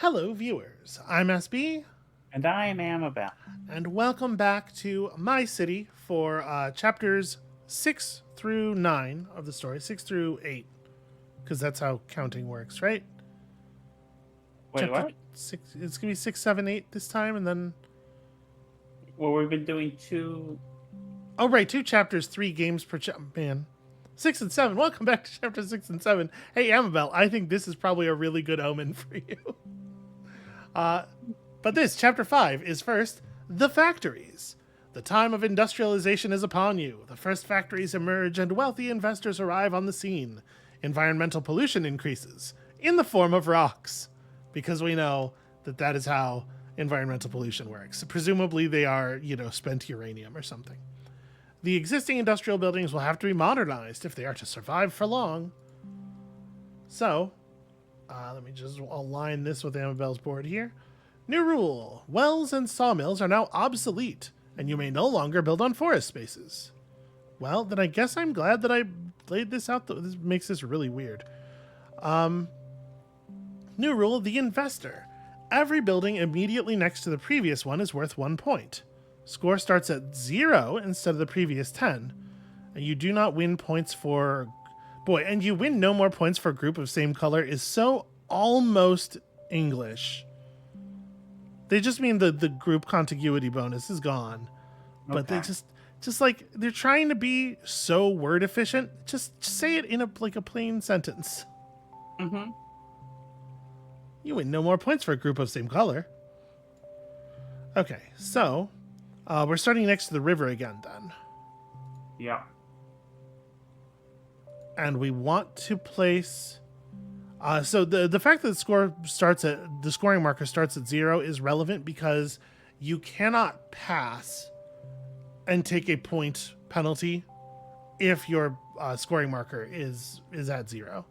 Hello, viewers. I'm SB, And I am Amabel. and welcome back to my city for chapters 6 through 9 of the story. 6 through 8, because that's how counting works, right? Wait, Chapter what? 6, it's going to be 6, 7, 8 this time, and then. Well, we've been doing two. Oh, right, 2 chapters, 3 games per Man. 6 and 7. Welcome back to chapter 6 and 7. Hey, Amabel, I think this is probably a really good omen for you. But this, chapter 5, is first the factories. The time of industrialization is upon you. The first factories emerge and wealthy investors arrive on the scene. Environmental pollution increases in the form of rocks, because we know that that is how environmental pollution works. Presumably, they are, spent uranium or something. The existing industrial buildings will have to be modernized if they are to survive for long. So, let me just align this with Amabel's board here. New rule. Wells and sawmills are now obsolete, and you may no longer build on forest spaces. Well, then I guess I'm glad that I laid this out. This makes this really weird. New rule. The investor. Every building immediately next to the previous one is worth 1 point. Score starts at 0 instead of the previous 10. And you do not win points for... Boy, and you win no more points for a group of same color is so almost English. They just mean the group contiguity bonus is gone. But they just like, they're trying to be so word efficient. Just say it in a plain sentence. Mm-hmm. You win no more points for a group of same color. Okay, so we're starting next to the river again then. Yeah. And we want to place... so the fact that the scoring marker starts at 0 is relevant because you cannot pass and take a point penalty if your scoring marker is at 0.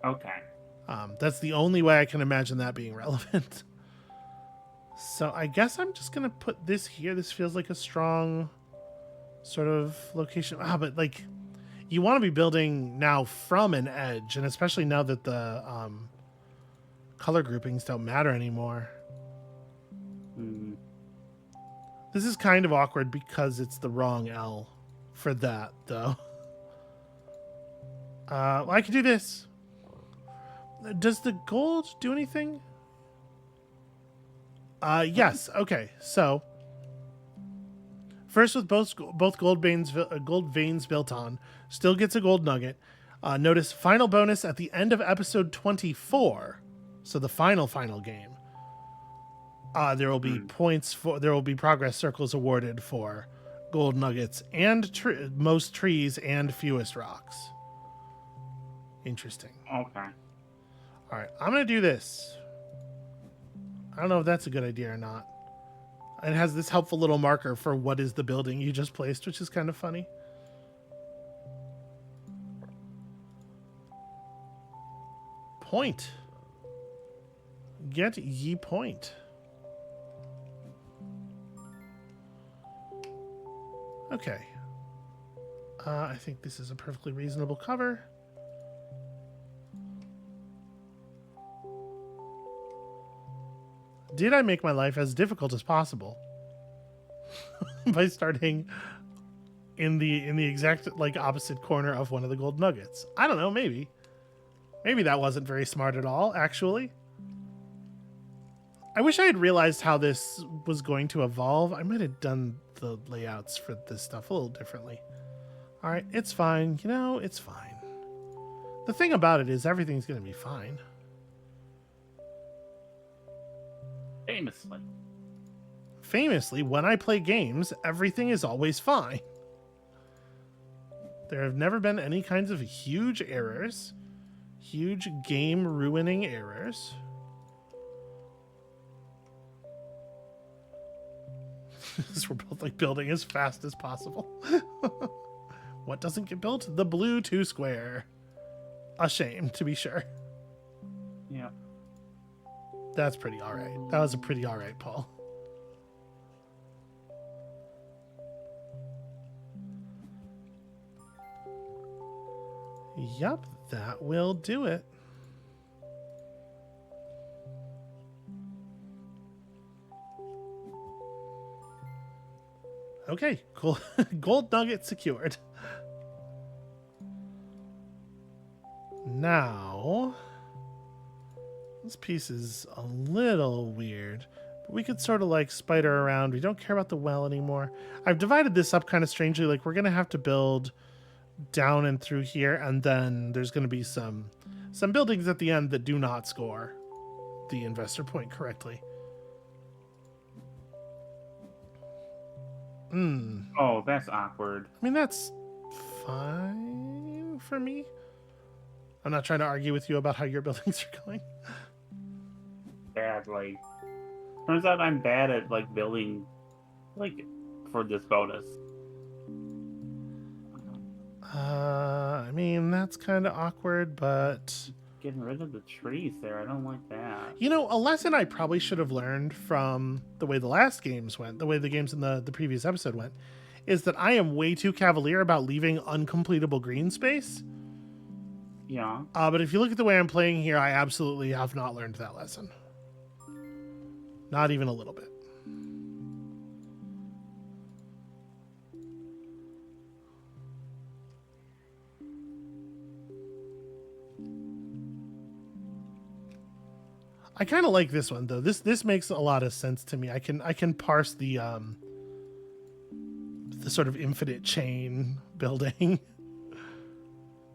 Okay. That's the only way I can imagine that being relevant. So I guess I'm just gonna put this here. This feels like a strong sort of location. But like, you want to be building now from an edge, and especially now that the color groupings don't matter anymore. Mm. This is kind of awkward because it's the wrong L for that, though. Well, I can do this. Does the gold do anything? Yes. Okay. So first, with both gold veins built on, still gets a gold nugget. Notice final bonus at the end of episode 24, so the final game. There will be there will be progress circles awarded for gold nuggets and most trees and fewest rocks. Interesting. Okay. All right, I'm gonna do this. I don't know if that's a good idea or not. It has this helpful little marker for what is the building you just placed, which is kind of funny. Point. Get ye point. Okay. I think this is a perfectly reasonable cover. Did I make my life as difficult as possible by starting in the exact opposite corner of one of the gold nuggets? I don't know, maybe. Maybe that wasn't very smart at all, actually. I wish I had realized how this was going to evolve. I might have done the layouts for this stuff a little differently. All right, it's fine. It's fine. The thing about it is everything's going to be fine. Famously, when I play games, everything is always fine. There have never been any kinds of huge errors, huge game-ruining errors. We're both building as fast as possible. What doesn't get built? The blue 2 square. A shame, to be sure. Yeah. That's pretty alright. That was a pretty alright, Paul. Yep, that will do it. Okay, cool. Gold nugget secured. Now, this piece is a little weird, but we could sort of like spider around. We don't care about the well anymore. I've divided this up kind of strangely. Like we're going to have to build down and through here, and then there's going to be some buildings at the end that do not score the investor point correctly. Oh, that's awkward. I mean, that's fine for me. I'm not trying to argue with you about how your buildings are going. Badly. Turns out I'm bad at like building, like for this bonus. I mean, that's kind of awkward, but Getting rid of the trees there, I don't like that. you know, a lesson I probably should have learned from the way the last games went, the way the games in the previous episode went, is that I am way too cavalier about leaving uncompletable green space. Yeah. But if you look at the way I'm playing here, I absolutely have not learned that lesson. Not even a little bit. I kind of like this one though. This makes a lot of sense to me. I can parse the sort of infinite chain building.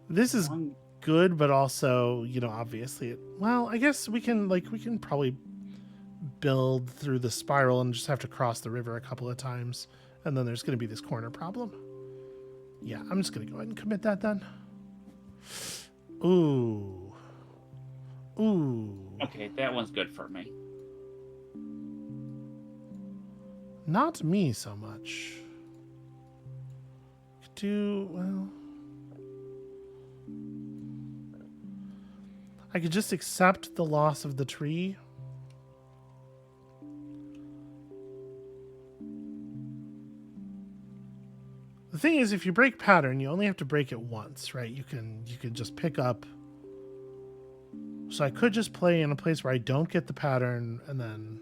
This is good, but also, you know, obviously well, I guess we can probably build through the spiral and just have to cross the river a couple of times, and then there's going to be this corner problem. Yeah, I'm just going to go ahead and commit that then. Ooh. Okay, that one's good for me. Not me so much. Could do, well, I could just accept the loss of the tree. The thing is, if you break pattern, you only have to break it once, right? You can just pick up. So I could just play in a place where I don't get the pattern, and then.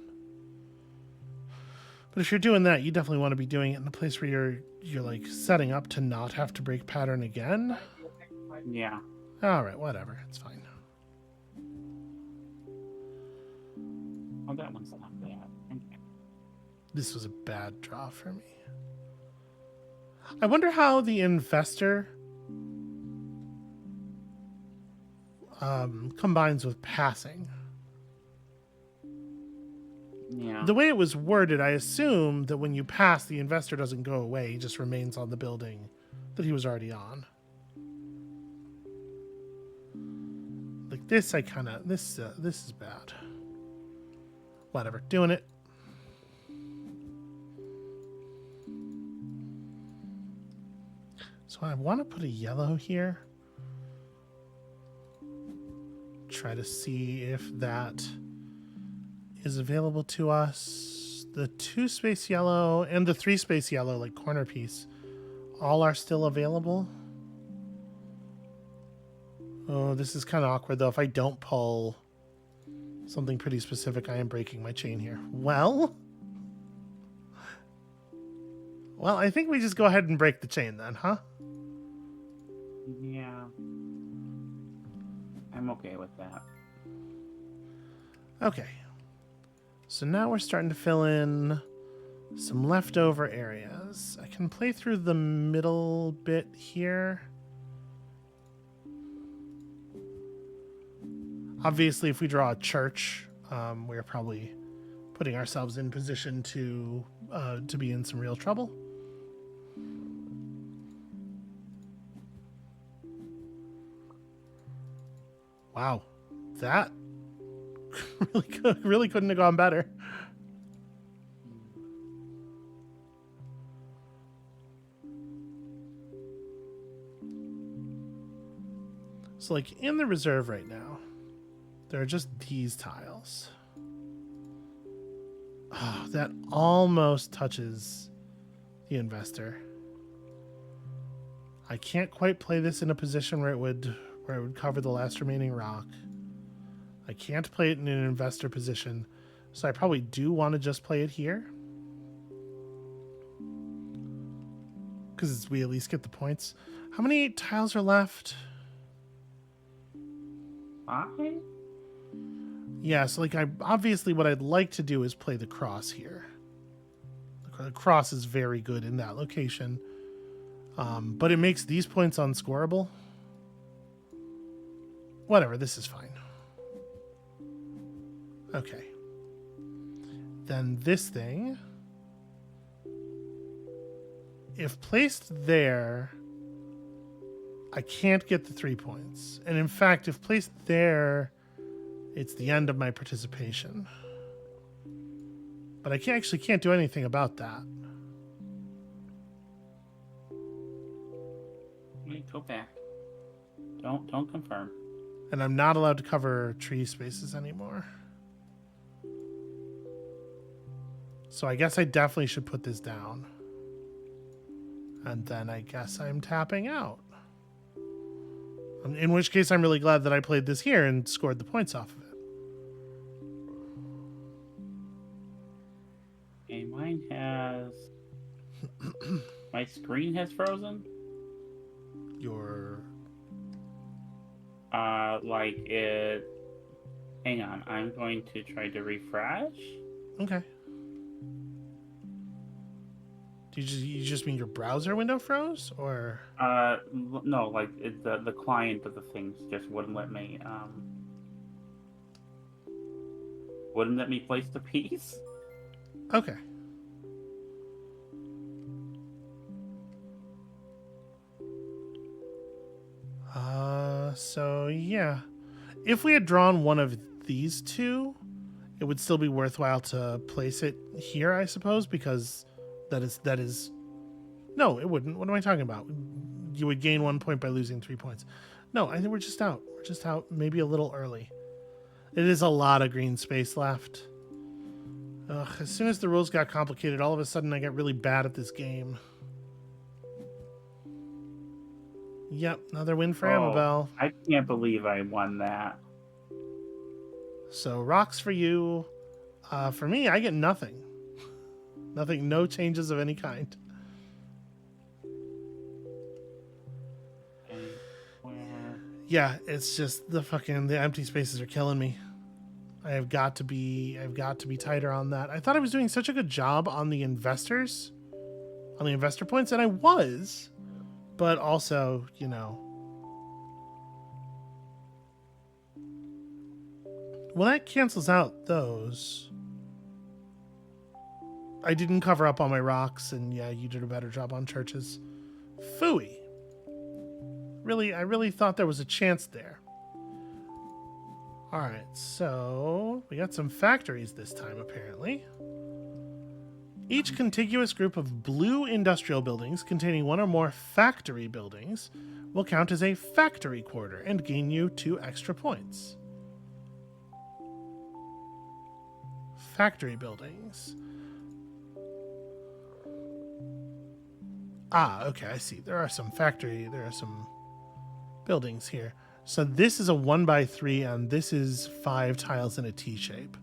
But if you're doing that, you definitely want to be doing it in a place where you're like setting up to not have to break pattern again. Yeah. All right, whatever, it's fine. Oh, that one's not bad. Okay. This was a bad draw for me. I wonder how the investor combines with passing. Yeah. The way it was worded, I assume that when you pass, the investor doesn't go away; he just remains on the building that he was already on. Like this, this is bad. Whatever, doing it. So I want to put a yellow here. Try to see if that is available to us. The 2-space yellow and the 3-space yellow, like corner piece, all are still available. Oh, this is kind of awkward though. If I don't pull something pretty specific, I am breaking my chain here. Well, I think we just go ahead and break the chain then, huh? Yeah. I'm okay with that. Okay. So now we're starting to fill in some leftover areas. I can play through the middle bit here. Obviously, if we draw a church, we're probably putting ourselves in position to be in some real trouble. Wow, that really couldn't have gone better. So, like, in the reserve right now, there are just these tiles. Oh, that almost touches the investor. I can't quite play this in a position where it would cover the last remaining rock. I can't play it in an investor position, so I probably do want to just play it here. because we at least get the points. How many tiles are left? 5? Yeah, so like obviously what I'd like to do is play the cross here. The cross is very good in that location. But it makes these points unscorable. Whatever, this is fine. Okay. Then this thing, if placed there, I can't get the 3 points. And in fact, if placed there, it's the end of my participation. But I actually can't do anything about that. Wait, go back. Don't confirm. And I'm not allowed to cover tree spaces anymore. So I guess I definitely should put this down. And then I guess I'm tapping out. In which case I'm really glad that I played this here and scored the points off of it. Okay, mine has... My screen has frozen. Your... Like it... Hang on, I'm going to try to refresh. Okay. Do you just mean your browser window froze, or? No, like the client of the things just wouldn't let me place the piece. Okay. So yeah, if we had drawn one of these two, it would still be worthwhile to place it here, I suppose, because that is no, it wouldn't. What am I talking about? You would gain 1 point by losing 3 points. No, I think we're just out. We're just out maybe a little early. It is a lot of green space left. Ugh, as soon as the rules got complicated, all of a sudden I got really bad at this game. Yep, another win for AMABEL. I can't believe I won that. So rocks for you. For me, I get nothing. Nothing, no changes of any kind. Yeah, it's just the empty spaces are killing me. I've got to be tighter on that. I thought I was doing such a good job on the investor points, and I was, but also, you know. Well, that cancels out those. I didn't cover up on my rocks, and yeah, you did a better job on churches. Phooey. I really thought there was a chance there. All right, so we got some factories this time, apparently. Each contiguous group of blue industrial buildings containing one or more factory buildings will count as a factory quarter and gain you 2 extra points. Factory buildings. Ah, okay, I see. There are some buildings here. So this is a 1x3 and this is 5 tiles in a T shape.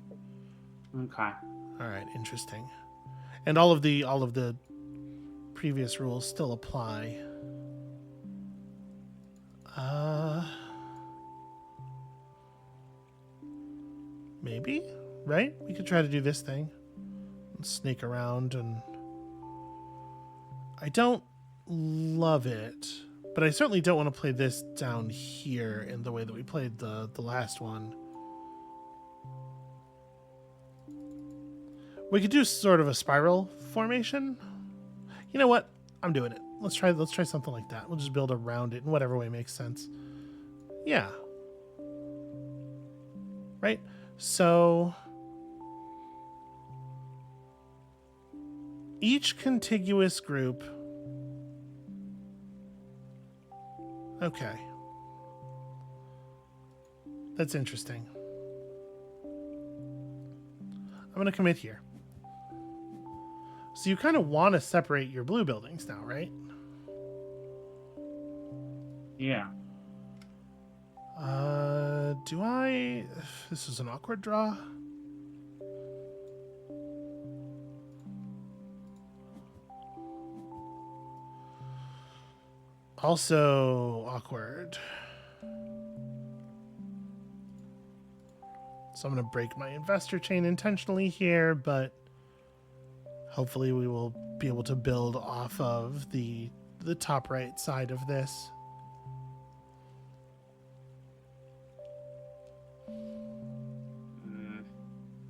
Okay. All right, interesting. And all of the previous rules still apply. Maybe, right? We could try to do this thing. Snake around, and I don't love it, but I certainly don't want to play this down here in the way that we played the last one. We could do sort of a spiral formation. You know what? I'm doing it. Let's try something like that. We'll just build around it in whatever way makes sense. Yeah. Right? So each contiguous group. Okay. That's interesting. I'm going to commit here. So you kind of want to separate your blue buildings now, right? Yeah. Do I... This is an awkward draw. Also awkward. So I'm going to break my investor chain intentionally here, but hopefully we will be able to build off of the top right side of this.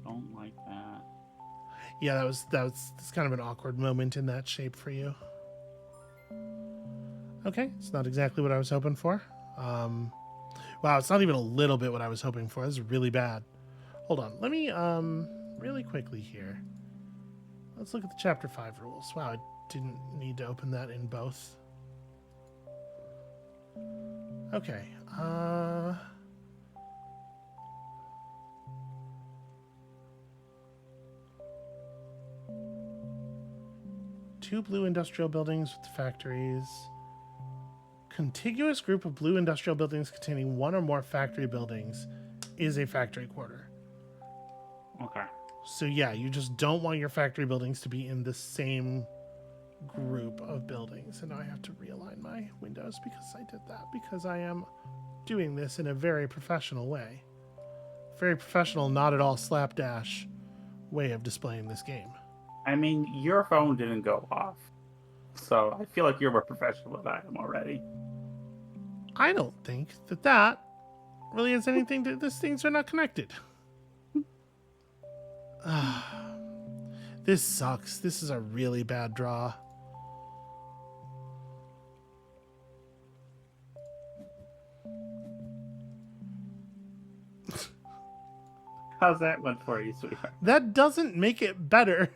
Don't like that. Yeah, that's kind of an awkward moment in that shape for you. Okay, it's not exactly what I was hoping for. Wow, it's not even a little bit what I was hoping for. This is really bad. Hold on, let me really quickly here. Let's look at the Chapter 5 rules. Wow, I didn't need to open that in both. Okay, two blue industrial buildings with factories. Contiguous group of blue industrial buildings containing one or more factory buildings is a factory quarter. Okay. So yeah, you just don't want your factory buildings to be in the same group of buildings. And now I have to realign my windows because I did that, because I am doing this in a very professional way. Very professional, not at all slapdash way of displaying this game. I mean, your phone didn't go off. So I feel like you're more professional than I am already. I don't think that really has anything to... These things are not connected. This sucks. This is a really bad draw. How's that one for you, sweetheart? That doesn't make it better.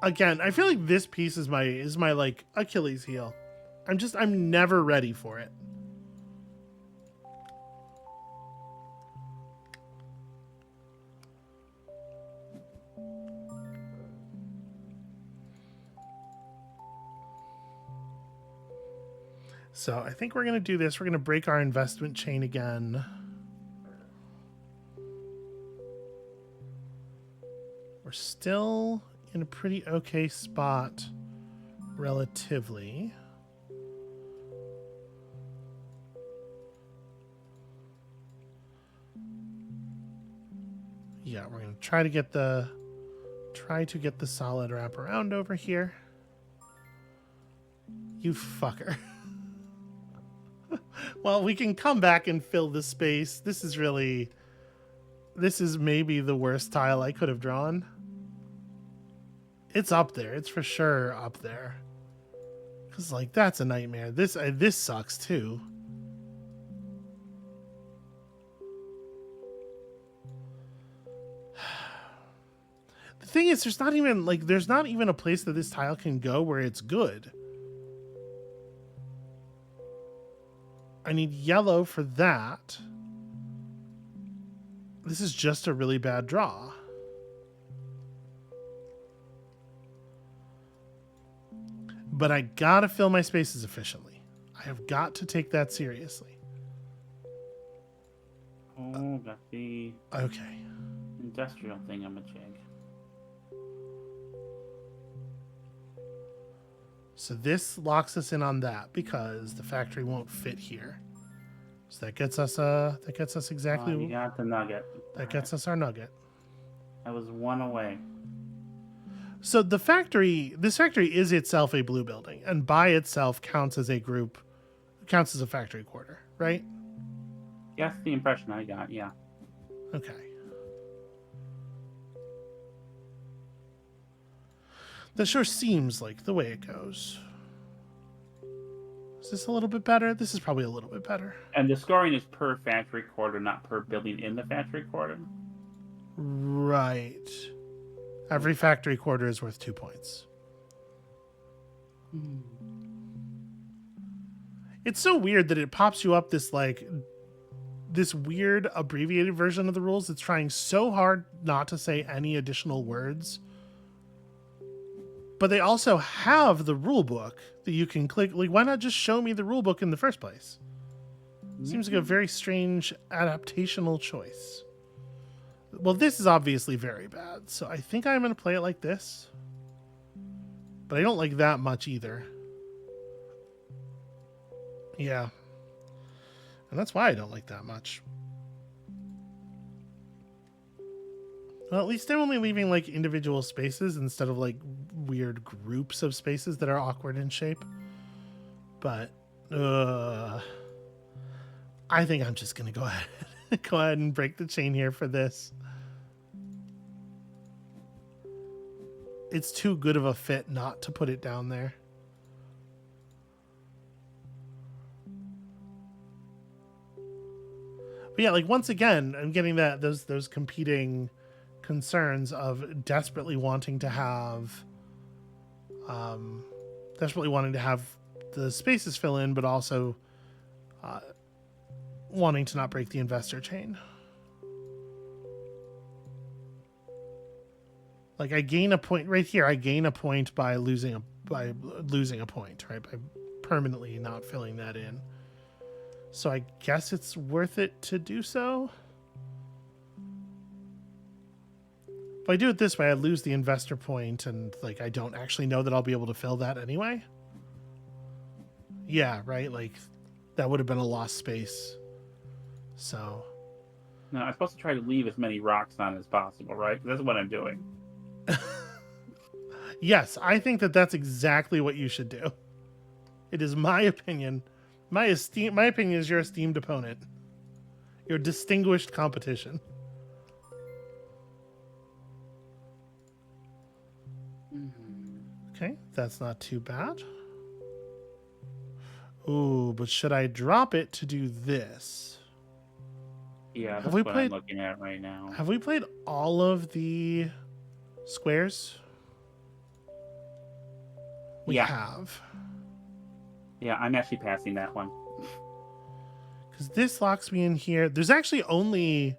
Again, I feel like this piece is my like Achilles heel. I'm never ready for it. So I think we're going to do this. We're going to break our investment chain again. We're still in a pretty okay spot, relatively. Yeah, we're going to try to get the solid wrap around over here. You fucker. Well, we can come back and fill the space. This is maybe the worst tile I could have drawn. It's up there. It's for sure up there. Because, like, that's a nightmare. This sucks, too. The thing is, there's not even a place that this tile can go where it's good. I need yellow for that. This is just a really bad draw. But I gotta fill my spaces efficiently. I have got to take that seriously. Oh, got the Okay. industrial thingamajig. So this locks us in on that because the factory won't fit here. So that gets us exactly. You got the nugget. That gets us our nugget. I was one away. So this factory is itself a blue building, and by itself counts as a group, counts as a factory quarter, right? That's the impression I got, yeah. Okay. That sure seems like the way it goes. Is this a little bit better? This is probably a little bit better. And the scoring is per factory quarter, not per building in the factory quarter? Right. Every factory quarter is worth 2 points. It's so weird that it pops you up this weird abbreviated version of the rules. It's trying so hard not to say any additional words. But they also have the rule book that you can click. Like, why not just show me the rule book in the first place? Seems like a very strange adaptational choice. Well, this is obviously very bad, so I think I'm going to play it like this. But I don't like that much either. Yeah. And that's why I don't like that much. Well, at least I'm only leaving like individual spaces instead of like weird groups of spaces that are awkward in shape. But I think I'm just gonna go ahead and break the chain here for this. It's too good of a fit not to put it down there. But yeah, like once again, I'm getting that those competing concerns of desperately wanting to have the spaces fill in, but also wanting to not break the investor chain. Like I gain a point right here. I gain a point by losing a point, right? By permanently not filling that in. So I guess it's worth it to do so. If I do it this way, I lose the investor point, and like I don't actually know that I'll be able to fill that anyway. Yeah, right? Like that would have been a lost space. So no, I'm supposed to try to leave as many rocks on as possible, right? That's what I'm doing. Yes, I think that that's exactly what you should do. It is my opinion. My opinion is your esteemed opponent. Your distinguished competition. Okay, that's not too bad. Ooh, but should I drop it to do this? Yeah, that's what I'm looking at right now. Have we played all of the squares? We have. Yeah, I'm actually passing that one. Because this locks me in here. There's actually only...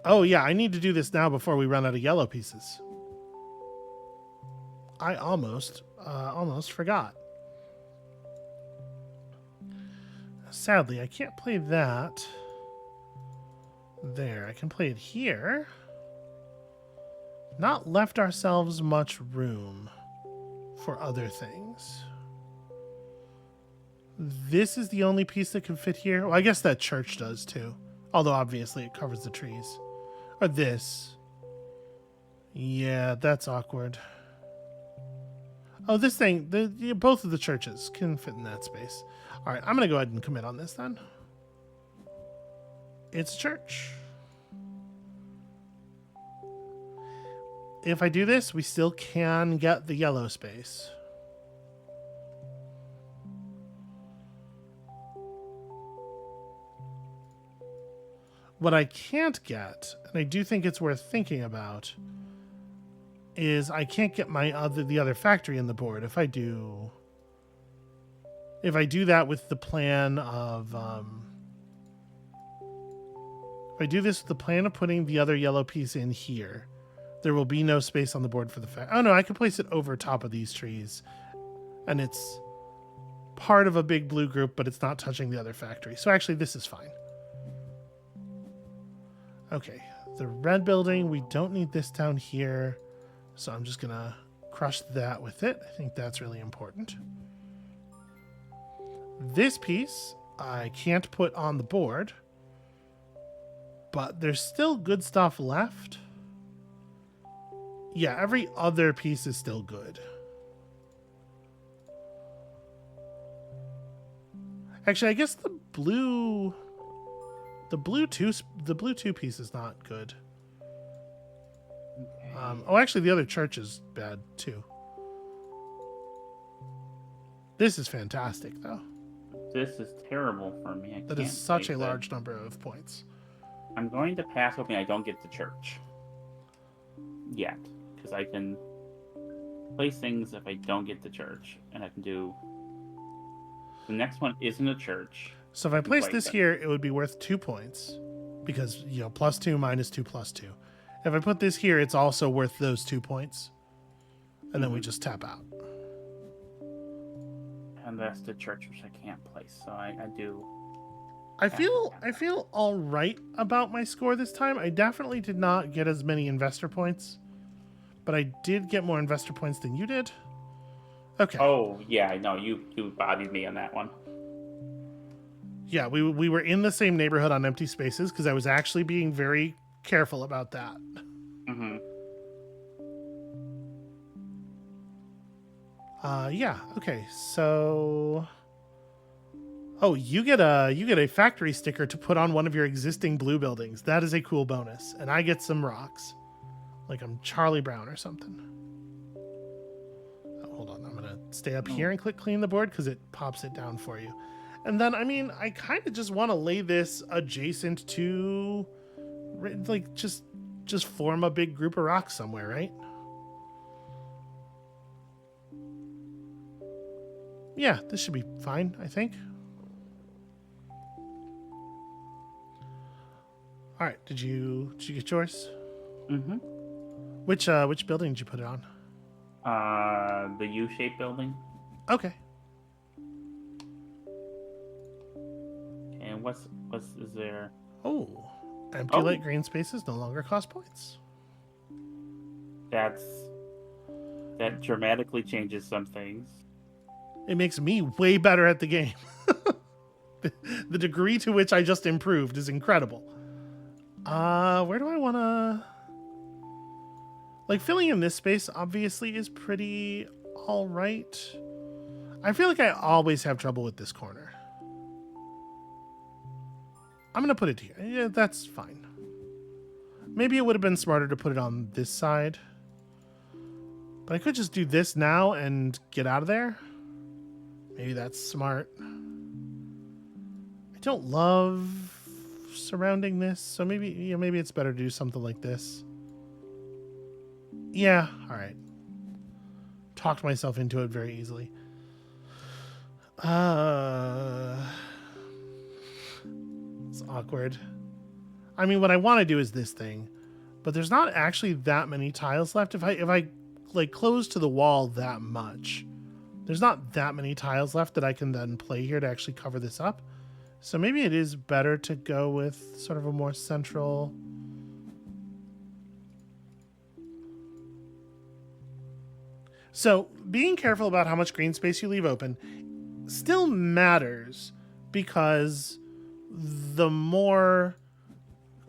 Oh, yeah, I need to do this now before we run out of yellow pieces. I almost forgot. Sadly, I can't play that there. I can play it here. Not left ourselves much room for other things. This is the only piece that can fit here. Well, I guess that church does too. Although obviously it covers the trees. Or this. Yeah, that's awkward. Oh, this thing, both of the churches can fit in that space. All right, I'm going to go ahead and commit on this then. It's church. If I do this, we still can get the yellow space. What I can't get, and I do think it's worth thinking about, is I can't get the other factory in the board. If I do that with the plan of if I do this with the plan of putting the other yellow piece in here, there will be no space on the board for the factory. Oh no, I can place it over top of these trees, and it's part of a big blue group, but it's not touching the other factory. So actually, this is fine. Okay, the red building, we don't need this down here. So I'm just going to crush that with it. I think that's really important. This piece I can't put on the board, but there's still good stuff left. Yeah, every other piece is still good. Actually, I guess the blue two piece is not good. Actually, the other church is bad, too. This is fantastic, though. This is terrible for me. That is such a large number of points. I'm going to pass hoping I don't get the church. Yet. Because I can place things if I don't get the church. And I can do... The next one isn't a church. So if I place this here, it would be worth 2 points. Because, +2 minus 2 +2. If I put this here, it's also worth those 2 points. And then we just tap out. And that's the church, which I can't place. So I do. I feel all right about my score this time. I definitely did not get as many investor points. But I did get more investor points than you did. Okay. Oh, yeah, no, you bodied me on that one. Yeah, we were in the same neighborhood on empty spaces because I was actually being very careful about that. Mm-hmm. Yeah. Okay. So, oh, you get a factory sticker to put on one of your existing blue buildings. That is a cool bonus, and I get some rocks, like I'm Charlie Brown or something. Oh, hold on, I'm gonna stay up here and click clean the board because it pops it down for you. And then, I mean, I kind of just want to lay this adjacent to, like, just form a big group of rocks somewhere, right? Yeah, this should be fine, I think. All right, did you get yours? Mm-hmm. Which building did you put it on? The U-shaped building. Okay. And what's is there? Oh, empty light green spaces no longer cost points. That dramatically changes some things. It makes me way better at the game. The degree to which I just improved is incredible. Where do I want to... Like, filling in this space, obviously, is pretty all right. I feel like I always have trouble with this corner. I'm going to put it here. Yeah, that's fine. Maybe it would have been smarter to put it on this side. But I could just do this now and get out of there. Maybe that's smart. I don't love surrounding this, so maybe maybe it's better to do something like this. Yeah, all right. Talked myself into it very easily. It's awkward. I mean, what I want to do is this thing, but there's not actually that many tiles left. If I like close to the wall that much, there's not that many tiles left that I can then play here to actually cover this up. So maybe it is better to go with sort of a more central... So being careful about how much green space you leave open still matters, because the more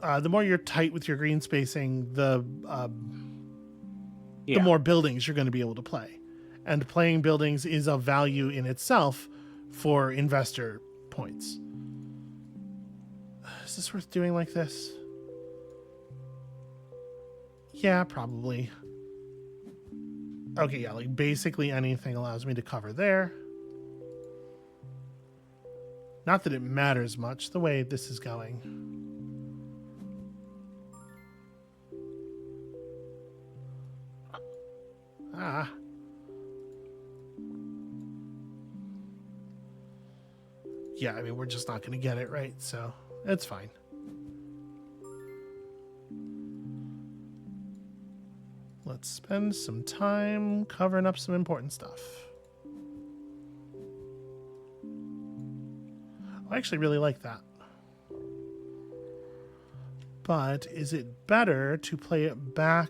you're tight with your green spacing, the more buildings you're going to be able to play. And playing buildings is of value in itself for investor points. Is this worth doing like this? Yeah, probably. Okay, yeah, like basically anything allows me to cover there. Not that it matters much the way this is going. Ah. Yeah, I mean, we're just not going to get it right, so it's fine. Let's spend some time covering up some important stuff. I actually really like that. But is it better to play it back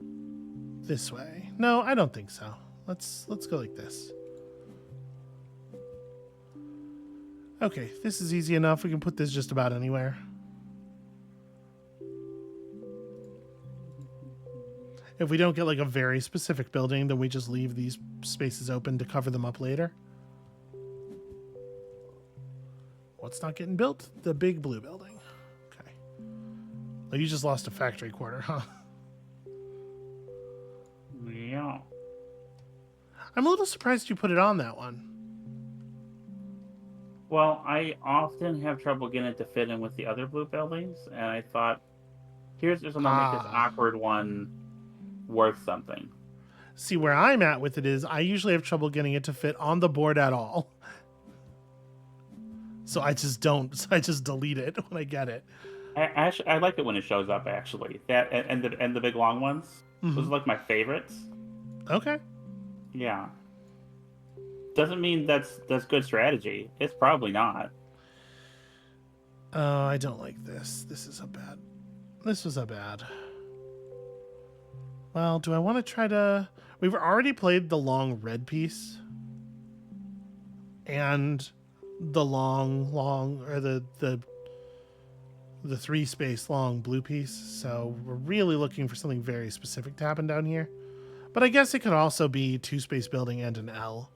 this way? No, I don't think so. Let's go like this. Okay, this is easy enough. We can put this just about anywhere. If we don't get like a very specific building, then we just leave these spaces open to cover them up later. What's not getting built? The big blue building. Okay. Oh, you just lost a factory quarter, huh? Yeah. I'm a little surprised you put it on that one. Well, I often have trouble getting it to fit in with the other blue buildings, and I thought, here's just going to make this awkward one worth something. See, where I'm at with it is I usually have trouble getting it to fit on the board at all. So I just don't. So I just delete it when I get it. I like it when it shows up, actually. That and the big long ones. Mm-hmm. Those are like my favorites. Okay. Yeah. Doesn't mean that's good strategy. It's probably not. Oh, I don't like this. This was a bad. Well, do I want to try to... We've already played the long red piece. And the or the 3-space long blue piece. So we're really looking for something very specific to happen down here. But I guess it could also be 2-space building and an L.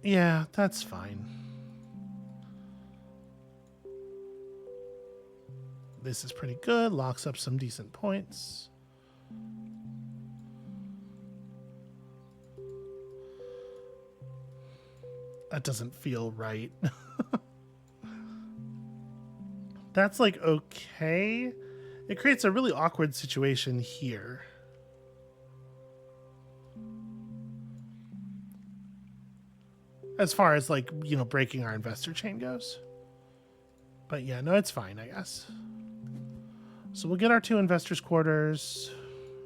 Yeah, that's fine. This is pretty good. Locks up some decent points. That doesn't feel right. That's like okay. It creates a really awkward situation here. As far as like, you know, breaking our investor chain goes. But yeah, no, it's fine, I guess. So we'll get our 2 investors' quarters,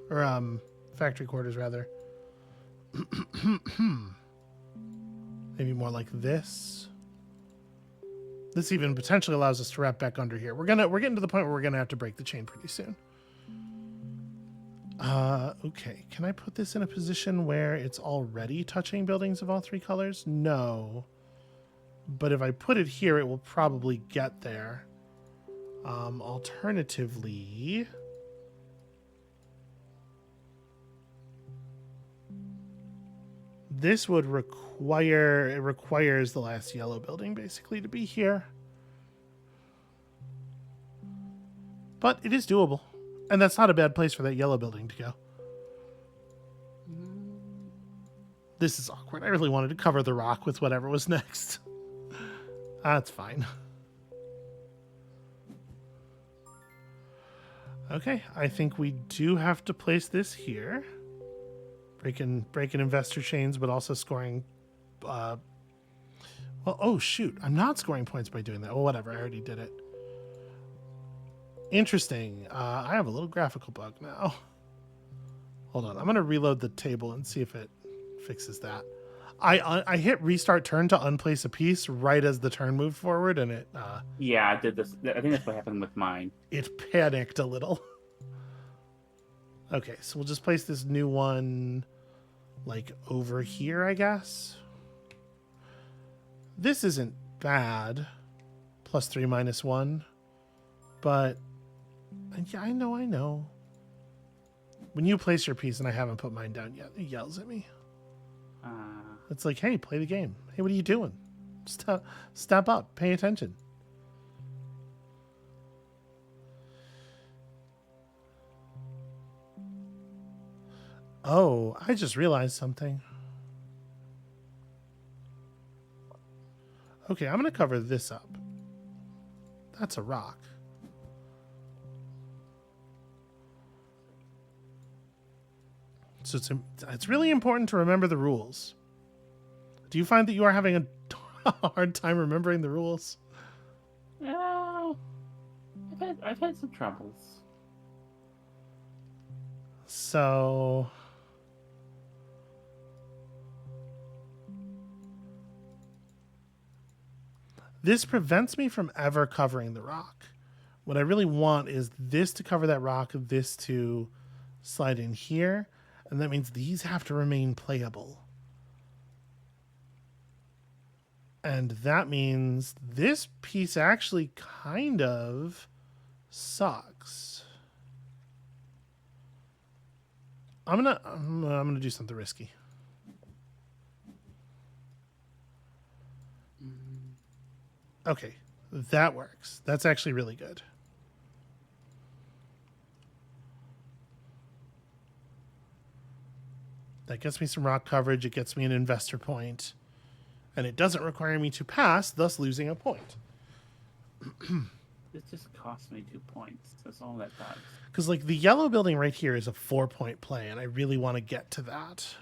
or factory quarters rather. Maybe more like this. This even potentially allows us to wrap back under here. We're getting to the point where we're gonna have to break the chain pretty soon. Okay. Can I put this in a position where it's already touching buildings of all 3 colors? No. But if I put it here, it will probably get there. Alternatively, this would requires the last yellow building basically to be here. But it is doable. And that's not a bad place for that yellow building to go. This is awkward. I really wanted to cover the rock with whatever was next. That's fine. Okay, I think we do have to place this here. Breaking investor chains, but also scoring... well, oh, shoot. I'm not scoring points by doing that. Oh, whatever. I already did it. Interesting. I have a little graphical bug now. Hold on. I'm going to reload the table and see if it fixes that. I hit restart turn to unplace a piece right as the turn moved forward, and it... yeah, I did this. I think that's what happened with mine. It panicked a little. Okay, so we'll just place this new one, like, over here, I guess. This isn't bad. +3, -1. But, yeah, I know. When you place your piece and I haven't put mine down yet, it yells at me. It's like, hey, play the game. Hey, what are you doing? Step up. Pay attention. Oh, I just realized something. Okay, I'm going to cover this up. That's a rock. So it's really important to remember the rules. Do you find that you are having a hard time remembering the rules? No, I've had some troubles. So this prevents me from ever covering the rock. What I really want is this to cover that rock, this to slide in here, and that means these have to remain playable. And that means this piece actually kind of sucks. I'm gonna do something risky. Okay, that works. That's actually really good. That gets me some rock coverage. It gets me an investor point. And it doesn't require me to pass, thus losing a point. This just cost me 2 points. That's all that does. Because, like, the yellow building right here is a 4-point play, and I really want to get to that.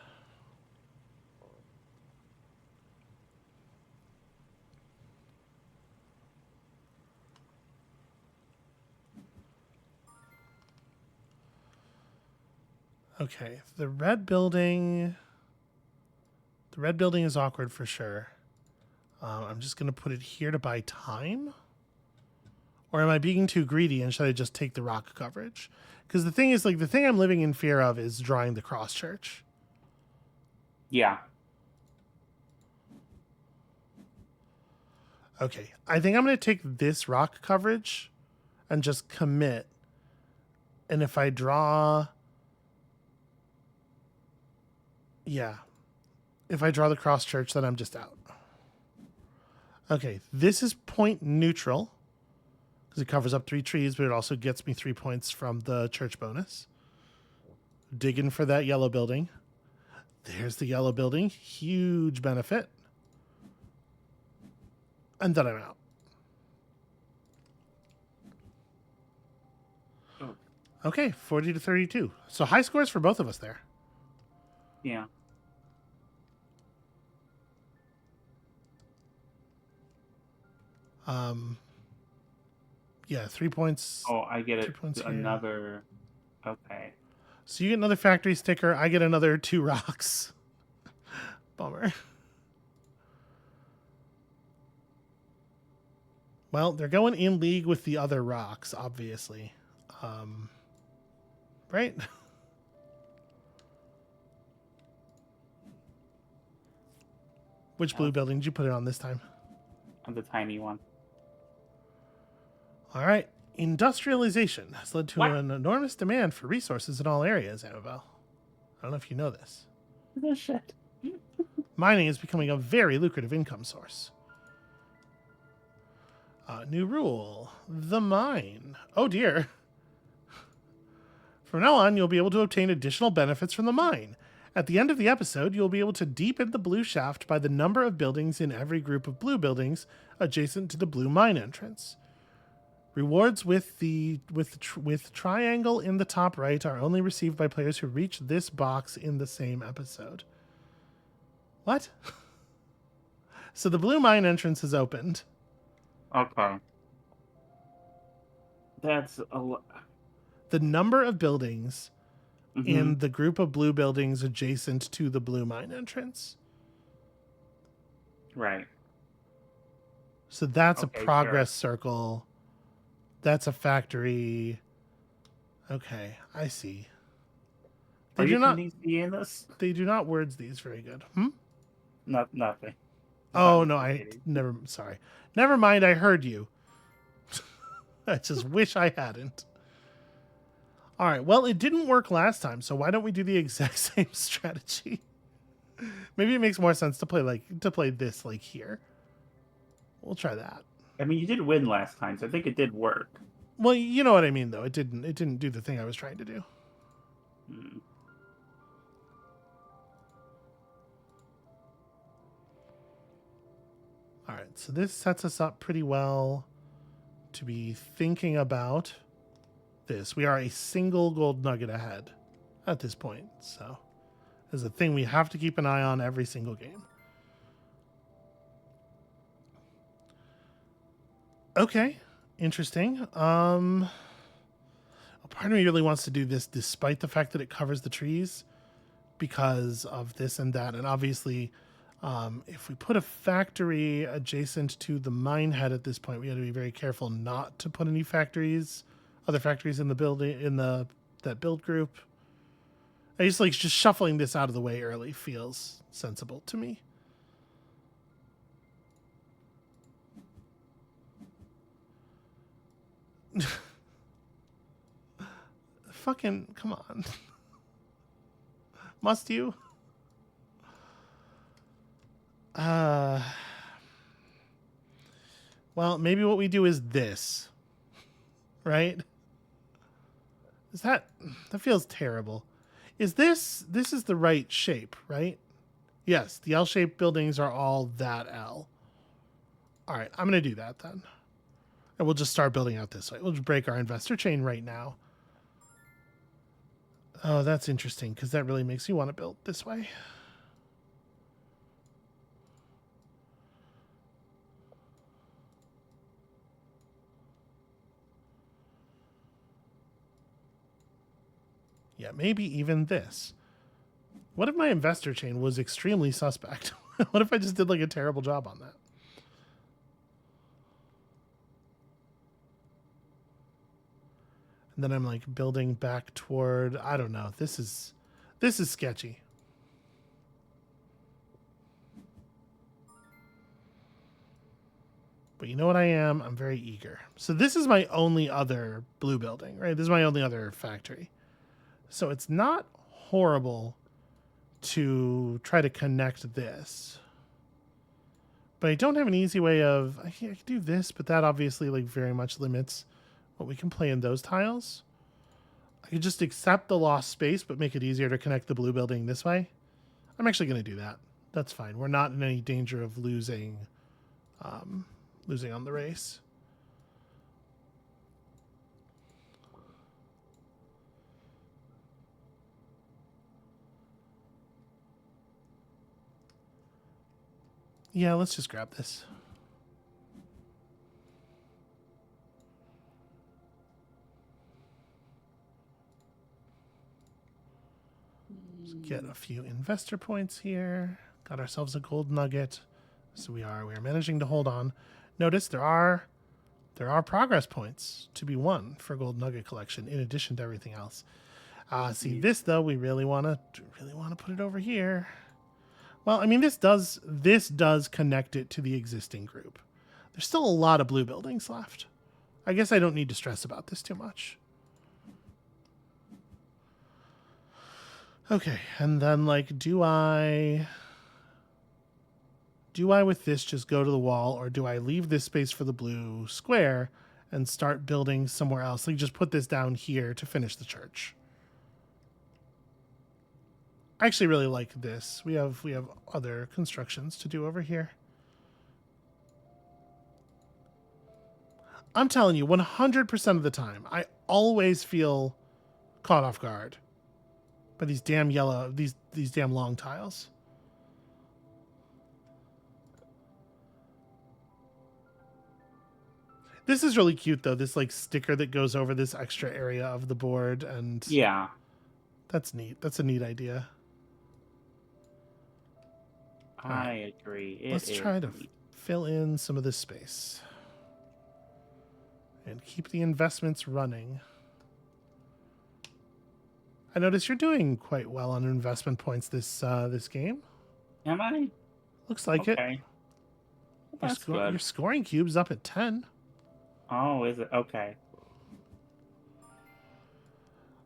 Okay, the red building is awkward for sure. I'm just going to put it here to buy time. Or am I being too greedy and should I just take the rock coverage? Because the thing is, like, the thing I'm living in fear of is drawing the cross church. Yeah. Okay, I think I'm going to take this rock coverage and just commit. And if I draw... Yeah. If I draw the cross church, then I'm just out. Okay, this is point neutral. Because it covers up 3 trees, but it also gets me 3 points from the church bonus. Digging for that yellow building. There's the yellow building. Huge benefit. And then I'm out. Oh. Okay, 40 to 32. So high scores for both of us there. Yeah. Yeah, 3 points. Oh, I get it. Points Another. Here. Okay. So you get another factory sticker. I get another 2 rocks. Bummer. Well, they're going in league with the other rocks, obviously. Right? Which blue building did you put it on this time? On the tiny one. All right. Industrialization has led to an enormous demand for resources in all areas, Amabel. I don't know if you know this. Oh, shit. Mining is becoming a very lucrative income source. New rule. The mine. Oh, dear. From now on, you'll be able to obtain additional benefits from the mine. At the end of the episode, you'll be able to deepen the blue shaft by the number of buildings in every group of blue buildings adjacent to the blue mine entrance. Rewards with triangle in the top right are only received by players who reach this box in the same episode. What? So the blue mine entrance is opened. Okay. That's The number of buildings in the group of blue buildings adjacent to the blue mine entrance. Right. So that's a progress circle. That's a factory. Okay, I see. Are you seeing this? They do not words these very good. Nothing. Oh, no, sorry. Never mind, I heard you. I just wish I hadn't. All right, well, it didn't work last time, so why don't we do the exact same strategy? Maybe it makes more sense to play this like here. We'll try that. I mean, you did win last time, so I think it did work. Well, you know what I mean, though. It didn't do the thing I was trying to do. All right, so this sets us up pretty well to be thinking about this. We are a single gold nugget ahead at this point, so it's a thing we have to keep an eye on every single game. Okay, interesting. Part of me really wants to do this despite the fact that it covers the trees because of this and that, and obviously if we put a factory adjacent to the mine head at this point, we got to be very careful not to put any other factories in the building, that build group. I just shuffling this out of the way early feels sensible to me. Fucking come on. Must you? Well, maybe what we do is this. Right? That feels terrible. This is the right shape, right? Yes, the L-shaped buildings are all that L. All right, I'm going to do that then. And we'll just start building out this way. We'll just break our investor chain right now. Oh, that's interesting because that really makes you want to build this way. Yeah, maybe even this. What if my investor chain was extremely suspect? What if I just did a terrible job on that? And then I'm like building back toward, I don't know. This is sketchy. But you know what I am? I'm very eager. So this is my only other blue building, right? This is my only other factory. So it's not horrible to try to connect this. But I don't have an easy way of, I can do this, but that obviously like very much limits what we can play in those tiles. I could just accept the lost space, but make it easier to connect the blue building this way. I'm actually going to do that. That's fine. We're not in any danger of losing on the race. Yeah, let's just grab this. Let's get a few investor points here. Got ourselves a gold nugget. So we are managing to hold on. Notice there are progress points to be won for gold nugget collection in addition to everything else. See this though, we really want to put it over here. Well, I mean this does connect it to the existing group. There's still a lot of blue buildings left. I guess I don't need to stress about this too much. Okay, and then like do I with this just go to the wall, or do I leave this space for the blue square and start building somewhere else? Like just put this down here to finish the church. I actually really like this. We have other constructions to do over here. I'm telling you, 100% of the time, I always feel caught off guard by these damn these damn long tiles. This is really cute though, this like sticker that goes over this extra area of the board, and yeah, that's neat. That's a neat idea. I agree. Let's try to fill in some of this space and keep the investments running. I notice you're doing quite well on investment points this game. Am I? Looks like okay. it. That's good. Your scoring cube's up at 10. Oh, is it? Okay.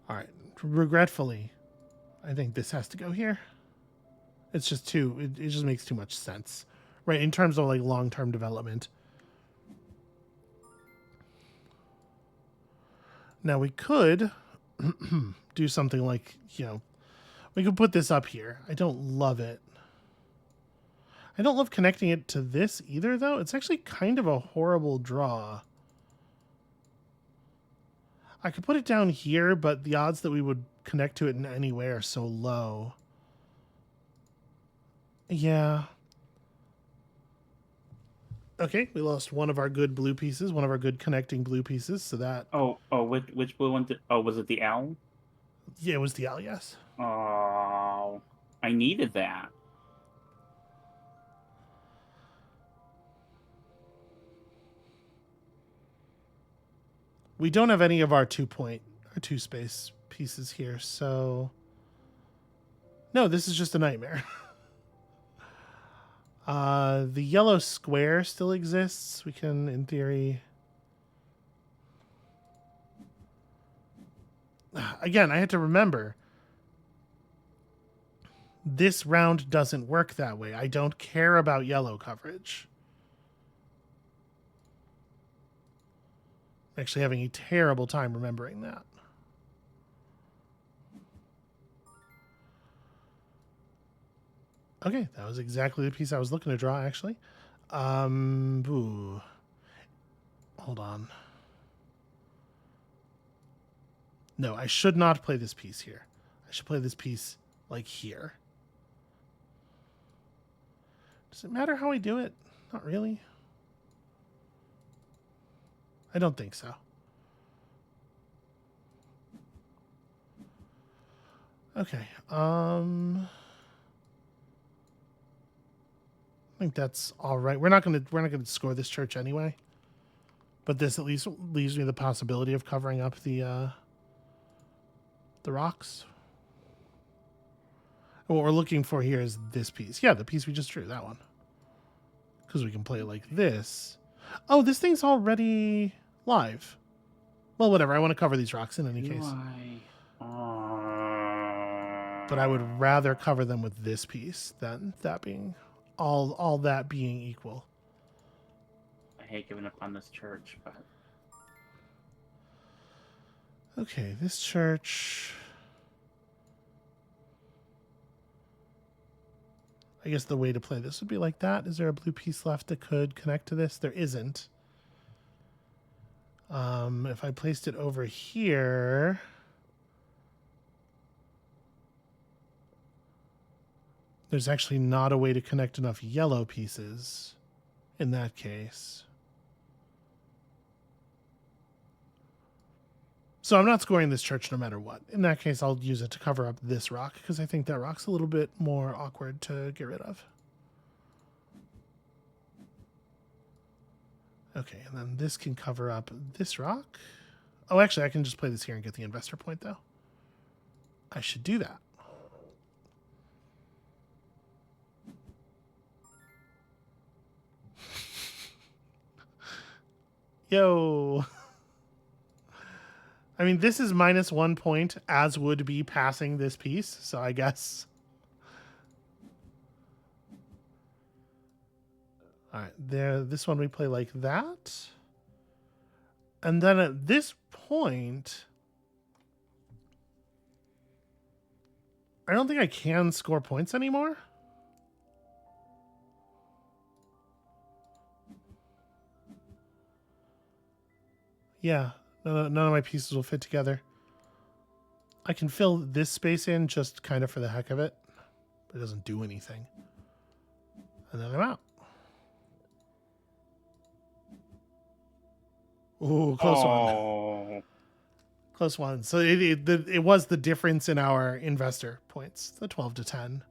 All right. Regretfully, I think this has to go here. It's just it just makes too much sense, right? In terms of like long-term development. Now we could do something like, we could put this up here. I don't love it. I don't love connecting it to this either, though. It's actually kind of a horrible draw. I could put it down here, but the odds that we would connect to it in any way are so low. Yeah. Okay, we lost one of our good blue pieces, one of our good connecting blue pieces, so that... which blue one did... Oh, was it the L? Yeah, it was the L, yes. Oh, I needed that. We don't have any of our 2 space pieces here, so... No, this is just a nightmare. The yellow square still exists. We can, in theory... Again, I had to remember, this round doesn't work that way. I don't care about yellow coverage. I'm actually having a terrible time remembering that. Okay, that was exactly the piece I was looking to draw, actually. Hold on. No, I should not play this piece here. I should play this piece, like, here. Does it matter how I do it? Not really. I don't think so. Okay, I think that's all right. We're not gonna score this church anyway. But this at least leaves me the possibility of covering up the rocks. And what we're looking for here is this piece. Yeah, the piece we just drew, that one. Because we can play it like this. Oh, this thing's already live. Well, whatever. I want to cover these rocks in any case. But I would rather cover them with this piece than that being all that being equal. I hate giving up on this church, but okay, this church. I guess the way to play this would be like that. Is there a blue piece left that could connect to this? There isn't. If I placed it over here, there's actually not a way to connect enough yellow pieces in that case. So I'm not scoring this church no matter what. In that case, I'll use it to cover up this rock because I think that rock's a little bit more awkward to get rid of. Okay, and then this can cover up this rock. Oh, actually, I can just play this here and get the investor point, though. I should do that. Yo. I mean, this is -1 point, as would be passing this piece, so I guess. All right, there. This one we play like that. And then at this point, I don't think I can score points anymore. Yeah, none of my pieces will fit together. I can fill this space in just kind of for the heck of it, but it doesn't do anything. And then I'm out. Ooh, close one. Close one. So it was the difference in our investor points, the 12 to 10.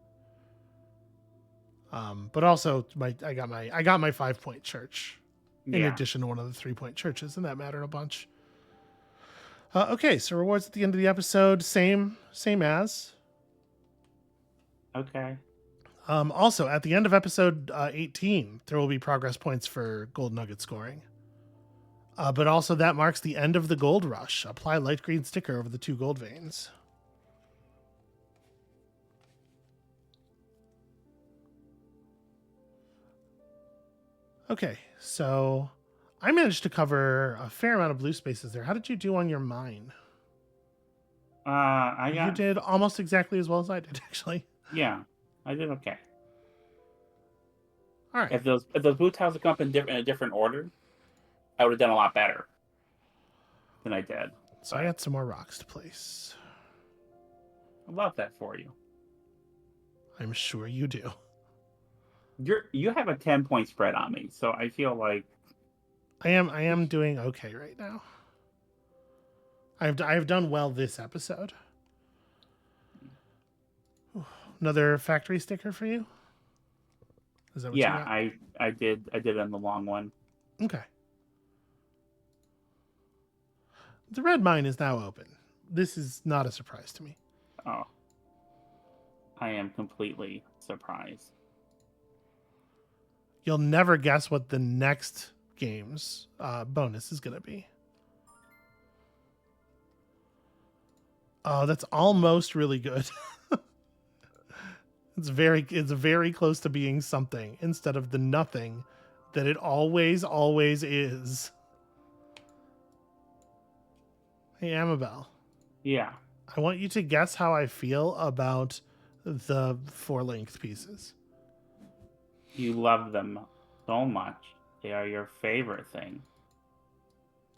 But also I got my 5-point church in addition to one of the 3-point churches, and that mattered a bunch. Okay, so rewards at the end of the episode, same as. Okay. Also, at the end of episode 18, there will be progress points for gold nugget scoring. But also that marks the end of the gold rush. Apply light green sticker over the 2 gold veins. Okay, so I managed to cover a fair amount of blue spaces there. How did you do on your mine? You did almost exactly as well as I did, actually. Yeah, I did okay. All right. If those blue tiles had come up in a different order, I would have done a lot better than I did. So I got some more rocks to place. I love that for you. I'm sure you do. You have a 10-point spread on me, so I feel like I am doing okay right now. I've done well this episode. Another factory sticker for you? Is that what you got? I did it on the long one. Okay. The red mine is now open. This is not a surprise to me. Oh. I am completely surprised. You'll never guess what the next game's bonus is going to be. Oh, that's almost really good. It's very close to being something instead of the nothing that it always is. Hey, Amabel. Yeah. I want you to guess how I feel about the 4-length pieces. You love them so much. They are your favorite thing.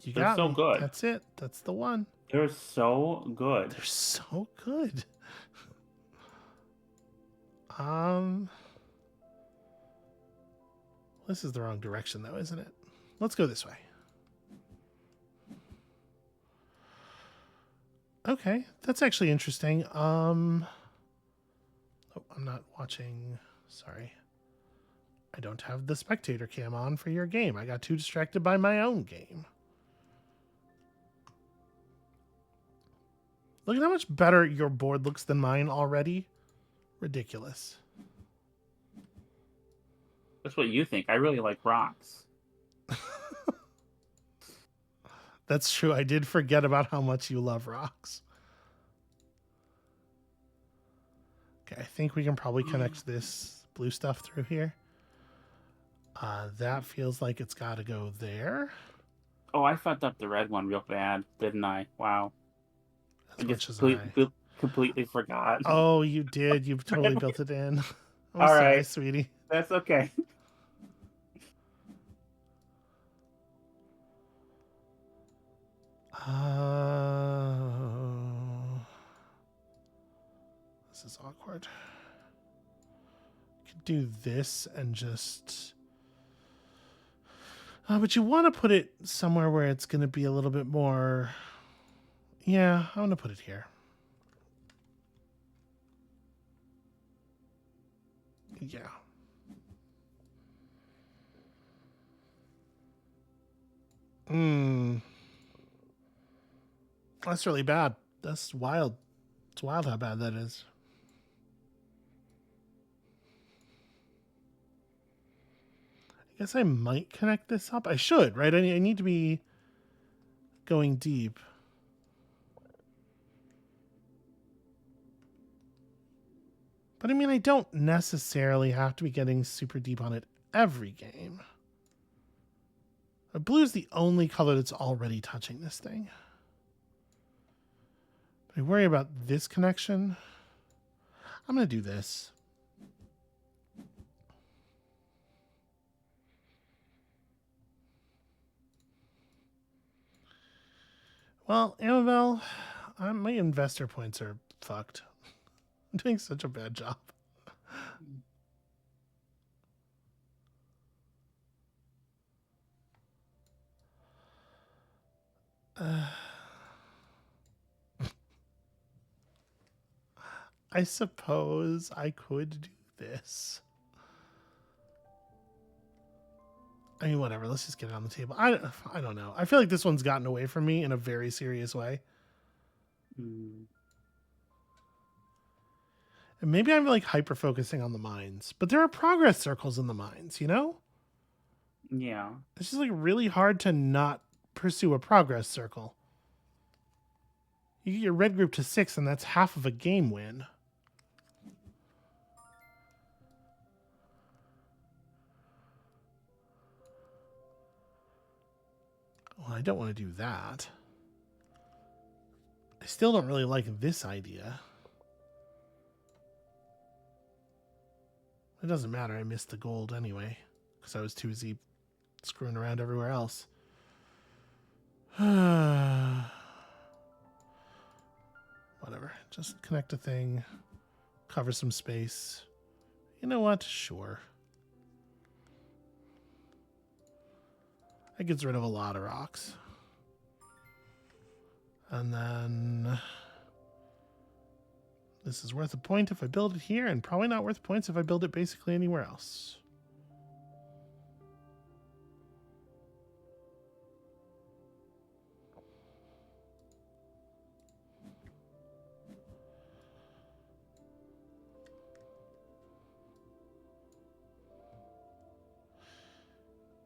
They're so good. That's it. That's the one. They're so good. They're so good. This is the wrong direction though, isn't it? Let's go this way. Okay, that's actually interesting. Oh, I'm not watching. Sorry. I don't have the spectator cam on for your game. I got too distracted by my own game. Look at how much better your board looks than mine already. Ridiculous. That's what you think. I really like rocks. That's true. I did forget about how much you love rocks. Okay, I think we can probably connect this blue stuff through here. That feels like it's got to go there. Oh, I fucked up the red one real bad, didn't I? Wow. As much as Completely forgot. Oh, you did. You've totally built it in. I'm All sorry, right. sweetie. That's okay. This is awkward. You could do this and just... but you want to put it somewhere where it's going to be a little bit more... Yeah, I'm going to put it here. Yeah. That's really bad. That's wild. It's wild how bad that is. I guess I might connect this up. I should, right? I need to be going deep. But I mean, I don't necessarily have to be getting super deep on it every game. Blue is the only color that's already touching this thing. But I worry about this connection. I'm going to do this. Well, Amabel, my investor points are fucked. I'm doing such a bad job. I suppose I could do this. I mean, whatever. Let's just get it on the table. I don't know. I feel like this one's gotten away from me in a very serious way. And maybe I'm like hyper focusing on the mines, but there are progress circles in the mines, you know? Yeah. It's just like really hard to not pursue a progress circle. You get your red group to 6 and that's half of a game win. Well, I don't want to do that. I still don't really like this idea. It doesn't matter. I missed the gold anyway because I was too busy screwing around everywhere else. Whatever. Just connect a thing. Cover some space. You know what? Sure. That gets rid of a lot of rocks. And then... This is worth a point if I build it here, and probably not worth points if I build it basically anywhere else.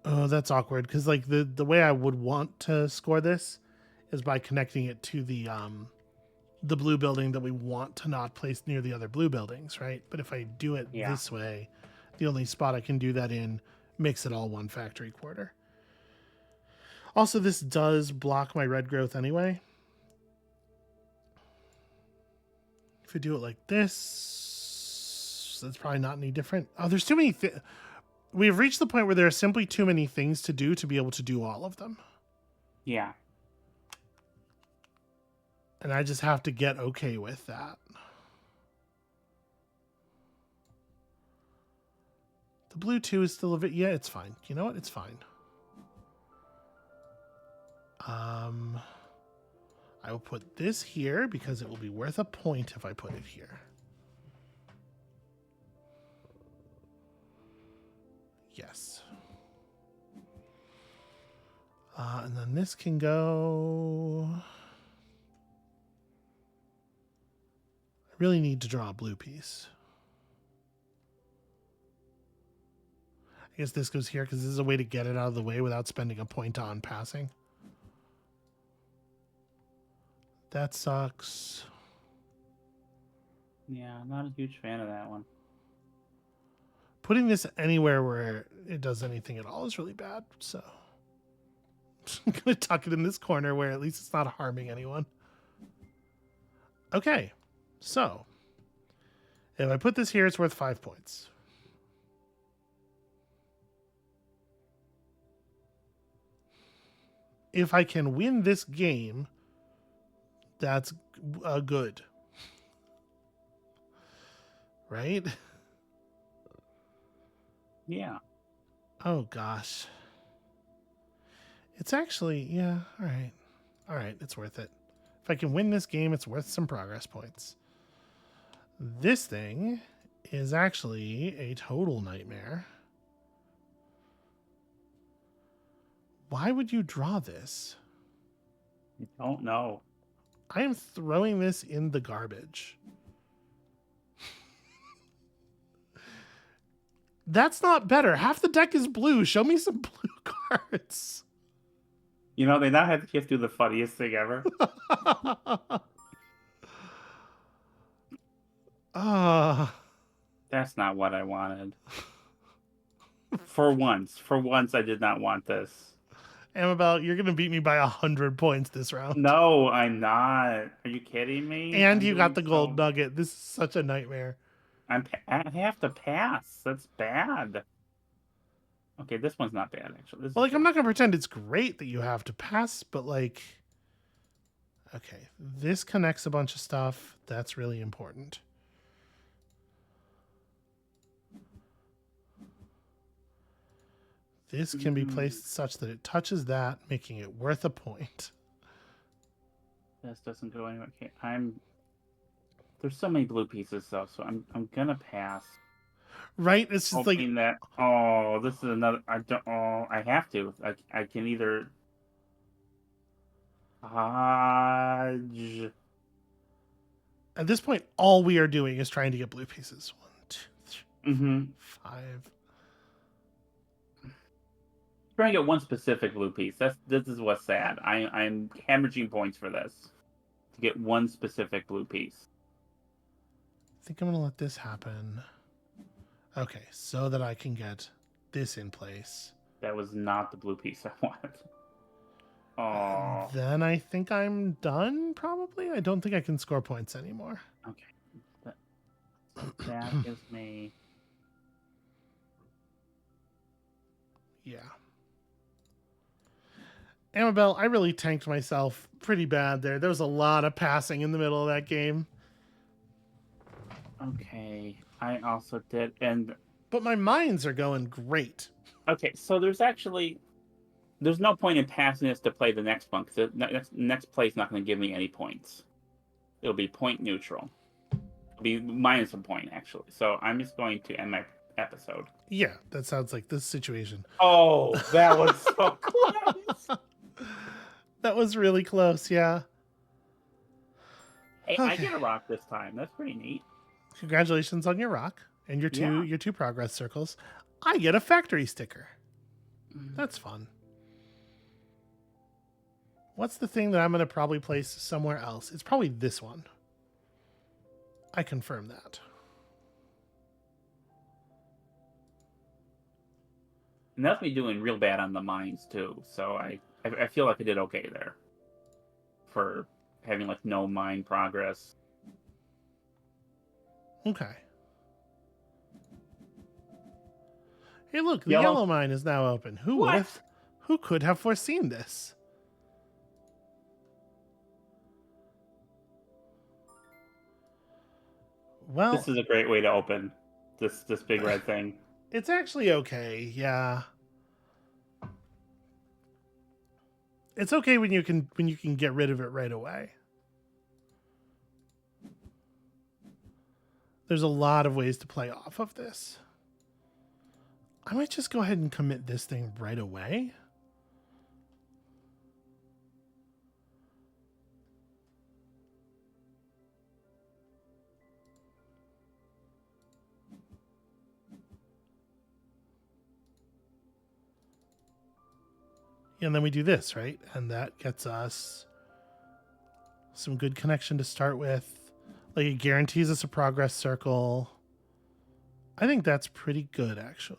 Oh, that's awkward, because like the way I would want to score this is by connecting it to the blue building that we want to not place near the other blue buildings, right? But if I do it this way, the only spot I can do that in makes it all one factory quarter. Also, this does block my red growth anyway. If I do it like this, that's probably not any different. Oh, there's too many We've reached the point where there are simply too many things to do to be able to do all of them. Yeah. And I just have to get okay with that. The blue 2 is still a bit... Yeah, it's fine. You know what? It's fine. I will put this here because it will be worth a point if I put it here. And then this can go... I really need to draw a blue piece. I guess this goes here because this is a way to get it out of the way without spending a point on passing. That sucks. Yeah, I'm not a huge fan of that one. Putting this anywhere where it does anything at all is really bad, so... I'm going to tuck it in this corner where at least it's not harming anyone. Okay, so... if I put this here, it's worth 5 points. If I can win this game, that's good. Right? Yeah. Oh, gosh. It's actually, yeah, all right. All right, it's worth it. If I can win this game, it's worth some progress points. This thing is actually a total nightmare. Why would you draw this? I don't know. I am throwing this in the garbage. That's not better. Half the deck is blue. Show me some blue cards. You know, they now have to do the funniest thing ever. That's not what I wanted. For once, I did not want this. Amabel, you're going to beat me by 100 points this round. No, I'm not. Are you kidding me? And you got the gold nugget. This is such a nightmare. I have to pass. That's bad. Okay, this one's not bad, actually. Well, like, I'm not going to pretend it's great that you have to pass, but, like... Okay, this connects a bunch of stuff. That's really important. This can be placed such that it touches that, making it worth a point. This doesn't go anywhere. Okay, there's so many blue pieces, though, so I'm gonna pass. Right? It's just hoping that... Oh, this is another... I have to. I can either... Hodge. At this point, all we are doing is trying to get blue pieces. 1, 2, 3, 5. Trying to get one specific blue piece. This is what's sad. I'm hemorrhaging points for this. To get one specific blue piece. I think I'm going to let this happen. Okay, so that I can get this in place. That was not the blue piece I wanted. Oh. Then I think I'm done, probably. I don't think I can score points anymore. Okay. That gives me... Yeah. Amabel, I really tanked myself pretty bad there. There was a lot of passing in the middle of that game. Okay. I also did, but my mines are going great. Okay, so there's no point in passing this to play the next one, because the next play is not going to give me any points. It'll be point neutral. It'll be minus a point, actually. So I'm just going to end my episode. Yeah, that sounds like this situation. Oh, that was so close. That was really close, yeah. Hey, okay. I get a rock this time. That's pretty neat. Congratulations on your rock and your two progress circles. I get a factory sticker. That's fun. What's the thing that I'm going to probably place somewhere else? It's probably this one. I confirm that. And that's me doing real bad on the mines, too. So I feel like I did okay there. For having, like, no mine progress. Okay. Hey, look, the yellow mine is now open. Who could have foreseen this? Well, this is a great way to open this big red thing. It's actually okay, yeah. It's okay when you can get rid of it right away. There's a lot of ways to play off of this. I might just go ahead and commit this thing right away. And then we do this, right? And that gets us some good connection to start with. Like, it guarantees us a progress circle. I think that's pretty good, actually.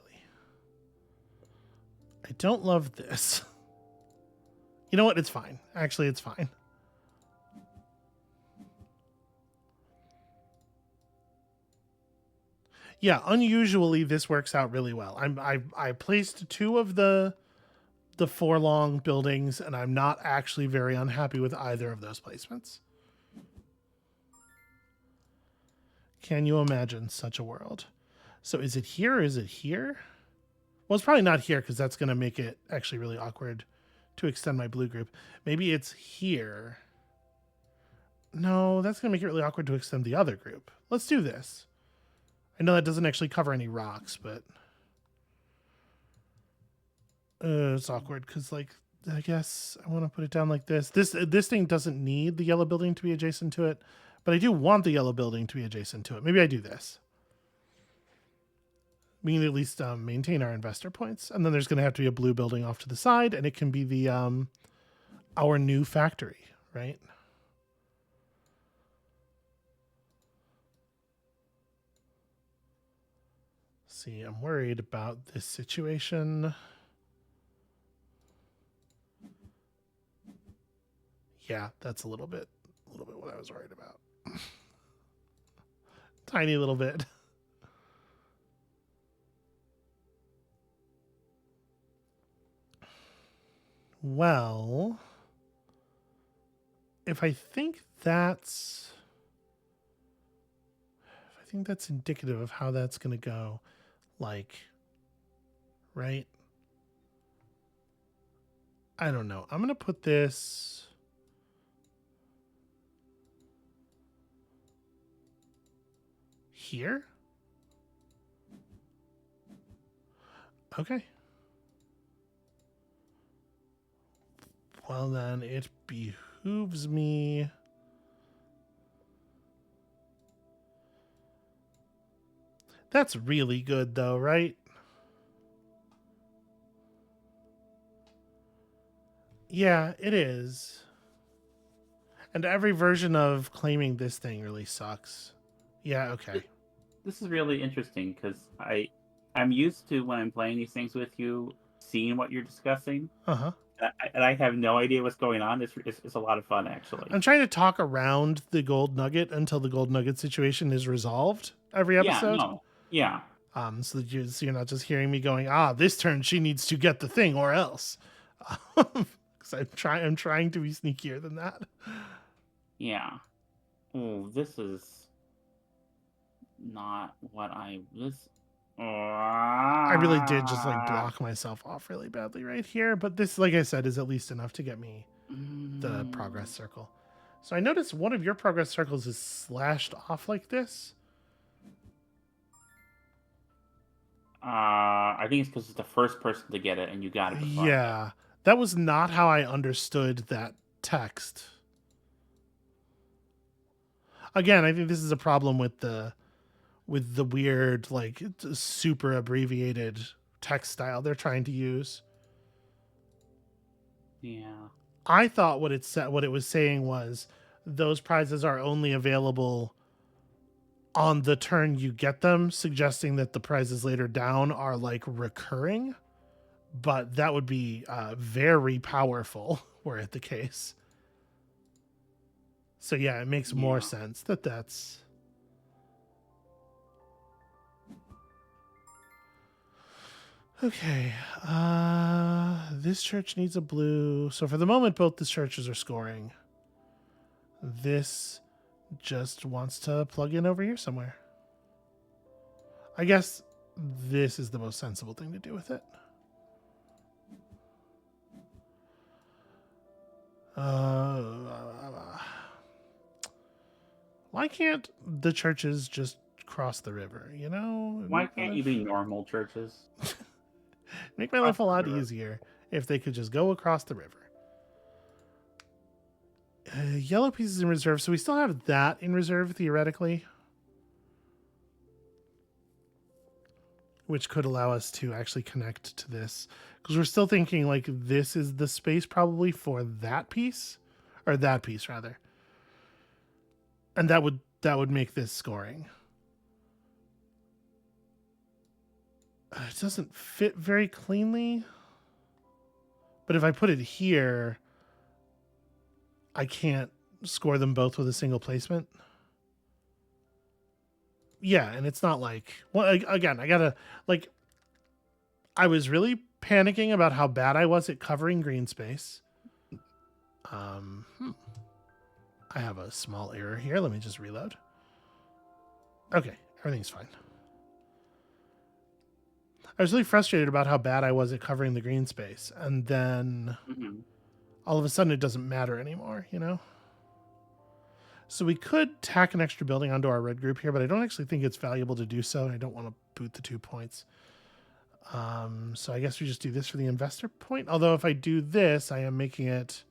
I don't love this. You know what? It's fine. Actually, it's fine. Yeah, unusually, this works out really well. I placed 2 of the 4 long buildings, and I'm not actually very unhappy with either of those placements. Can you imagine such a world? So is it here or is it here? Well, it's probably not here because that's going to make it actually really awkward to extend my blue group. Maybe it's here. No, that's going to make it really awkward to extend the other group. Let's do this. I know that doesn't actually cover any rocks, but it's awkward because, like, I guess I want to put it down like this. This thing doesn't need the yellow building to be adjacent to it, but I do want the yellow building to be adjacent to it. Maybe I do this. We can at least maintain our investor points, and then there's going to have to be a blue building off to the side, and it can be the our new factory, right? See, I'm worried about this situation. Yeah, that's a little bit what I was worried about. Tiny little bit. Well, if I think that's indicative of how that's going to go, like, right? I don't know. I'm going to put this here. Okay. Well, then it behooves me. That's really good, though, right? Yeah, it is. And every version of claiming this thing really sucks. Yeah, okay. This is really interesting because I'm used to, when I'm playing these things with you, seeing what you're discussing. Uh-huh. And I have no idea what's going on. It's a lot of fun, actually. I'm trying to talk around the gold nugget until the gold nugget situation is resolved every episode. Yeah, no. Yeah. So that you're not just hearing me going, this turn she needs to get the thing or else. Because I'm trying to be sneakier than that. Yeah. Oh, this is not what I really did just like block myself off really badly right here, but this, like I said, is at least enough to get me the progress circle. So I noticed one of your progress circles is slashed off like this. I think it's because it's the first person to get it, and you got it. Yeah, that was not how I understood that text. Again, I think this is a problem with the weird, like, super abbreviated text style they're trying to use. Yeah. I thought what it was saying was those prizes are only available on the turn you get them, suggesting that the prizes later down are like recurring. But that would be very powerful were it the case. So yeah, it makes more sense that's... Okay, this church needs a blue. So for the moment, both the churches are scoring. This just wants to plug in over here somewhere. I guess this is the most sensible thing to do with it. Why can't the churches just cross the river, you know? Why can't you be normal churches? Make my life a lot easier if they could just go across the river. Yellow pieces in reserve, so we still have that in reserve, theoretically. which could allow us to actually connect to this. Because we're still thinking like this is the space probably for that piece, or that piece rather. And that would make this scoring. It doesn't fit very cleanly. But if I put it here, I can't score them both with a single placement. Yeah, and it's not like... Well, again, I gotta... Like, I was really panicking about how bad I was at covering green space. I have a small error here. Let me just reload. Okay, everything's fine. I was really frustrated about how bad I was at covering the green space. And then all of a sudden it doesn't matter anymore, you know? So we could tack an extra building onto our red group here, but I don't actually think it's valuable to do so. I don't want to boot the 2 points. So I guess we just do this for the investor point. Although if I do this, I am making it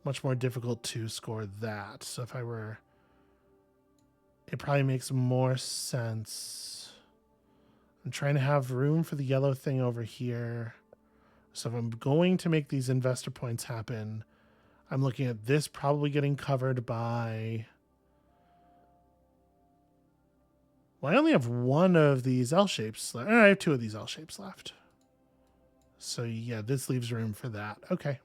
much more difficult to score that. So if I were... It probably makes more sense... I'm trying to have room for the yellow thing over here. So if I'm going to make these investor points happen, I'm looking at this probably getting covered by... Well, I only have one of these L shapes left. I have two of these L shapes left. So yeah, this leaves room for that. Okay.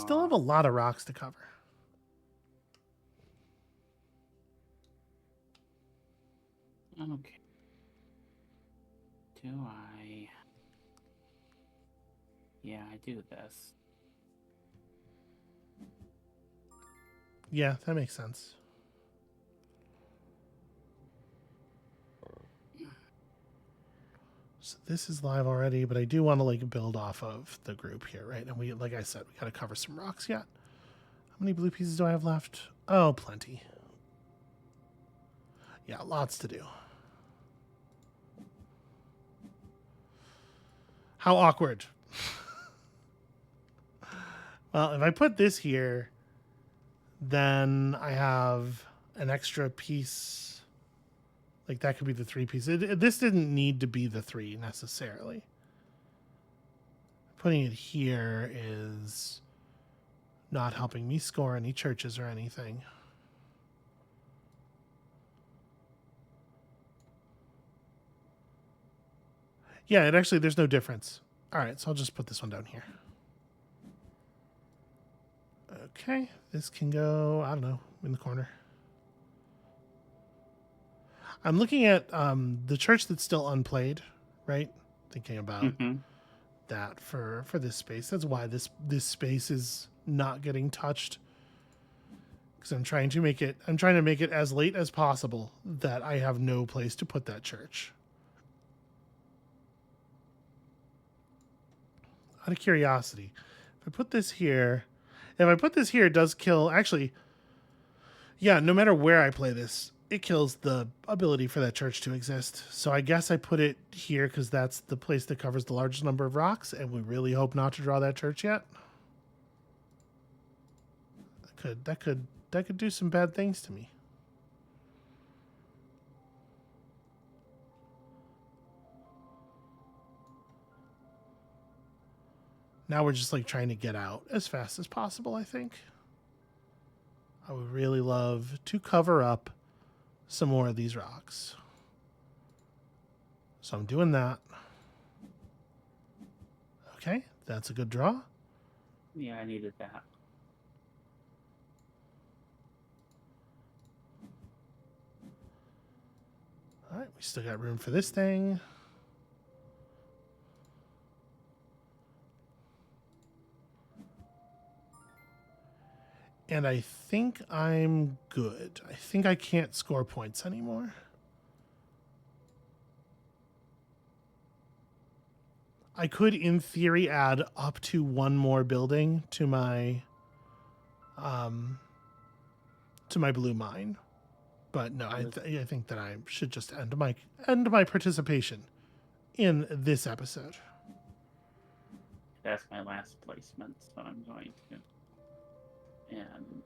Still have a lot of rocks to cover. Okay. Do I... Yeah, I do this. Yeah, that makes sense. So this is live already, but I do want to like build off of the group here, right? And we, like I said, we got to cover some rocks yet. How many blue pieces do I have left? Oh, plenty. Yeah, lots to do. How awkward. Well, if I put this here, then I have an extra piece. Like that could be the 3 pieces. This didn't need to be the 3 necessarily. Putting it here is not helping me score any churches or anything. Yeah, it actually, there's no difference. All right, so I'll just put this one down here. Okay, this can go, I don't know, in the corner. I'm looking at the church that's still unplayed, right? Thinking about that for this space. That's why this space is not getting touched. Because I'm trying to make it as late as possible that I have no place to put that church. Out of curiosity, if I put this here, it does kill. Actually, yeah, no matter where I play this, it kills the ability for that church to exist. So I guess I put it here because that's the place that covers the largest number of rocks, and we really hope not to draw that church yet. That could do some bad things to me. Now we're just like trying to get out as fast as possible, I think. I would really love to cover up some more of these rocks. So I'm doing that. Okay, that's a good draw. Yeah, I needed that. All right, we still got room for this thing. And I think I'm good. I think I can't score points anymore. I could, in theory, add up to one more building to my blue mine. But no, I think that I should just end my participation in this episode. That's my last placement, so I'm going to. And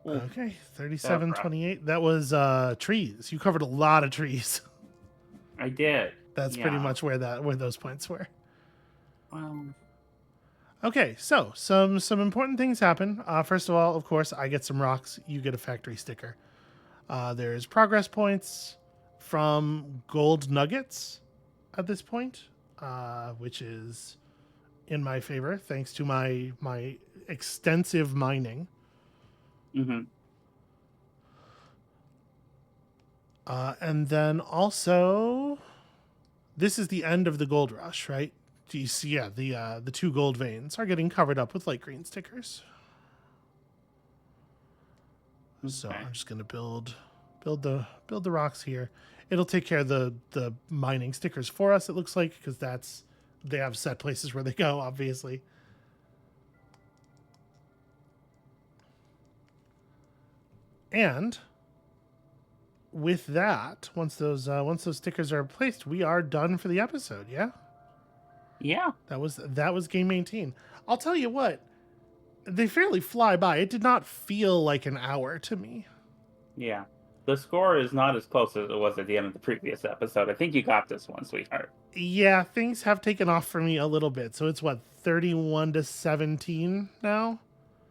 Okay, 3728. That was trees. You covered a lot of trees. I did. That's pretty much where those points were. Well, Okay, so some important things happen. First of all, of course, I get some rocks. You get a factory sticker. There's progress points from gold nuggets at this point, which is in my favor thanks to my extensive mining. mm-hmm. And then also, this is the end of the gold rush, right? Do you see? Yeah, the 2 gold veins are getting covered up with light green stickers. Okay. So I'm just gonna build the rocks here. It'll take care of the mining stickers for us. It looks like, because they have set places where they go, obviously. And with that, once those stickers are placed, we are done for the episode. Yeah. Yeah. That was game 18. I'll tell you what, they fairly fly by. It did not feel like an hour to me. Yeah. The score is not as close as it was at the end of the previous episode. I think you got this one, sweetheart. Yeah, things have taken off for me a little bit. So it's 31-17 now?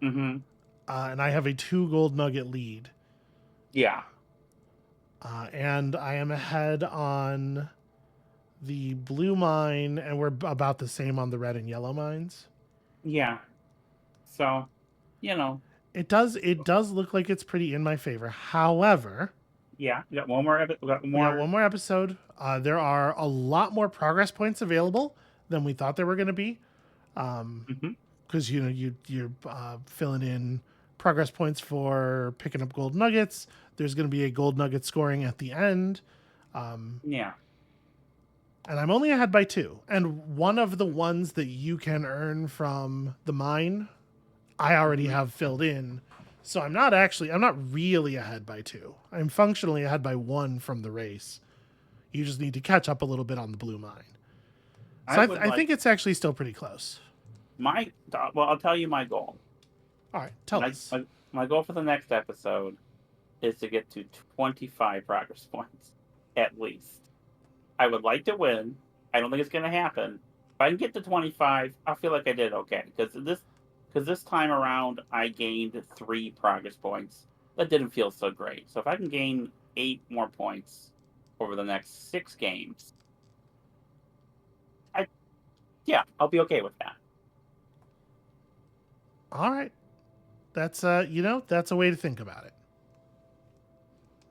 Mm-hmm. And I have a 2 gold nugget lead. Yeah. And I am ahead on the blue mine, and we're about the same on the red and yellow mines. Yeah. So, It does look like it's pretty in my favor. However, yeah, we got one more. we got one more episode. There are a lot more progress points available than we thought there were going to be. Because you're filling in progress points for picking up gold nuggets. There's going to be a gold nugget scoring at the end. Yeah. And I'm only ahead by 2. And one of the ones that you can earn from the mine, I already have filled in. So I'm not really ahead by 2. I'm functionally ahead by 1 from the race. You just need to catch up a little bit on the blue mine. So I think it's actually still pretty close. I'll tell you my goal. All right, tell us. My goal for the next episode is to get to 25 progress points, at least. I would like to win. I don't think it's going to happen. If I can get to 25, I feel like I did okay. Because this time around, I gained 3 progress points. That didn't feel so great. So if I can gain 8 more points over the next 6 games, I'll be okay with that. All right. That's that's a way to think about it.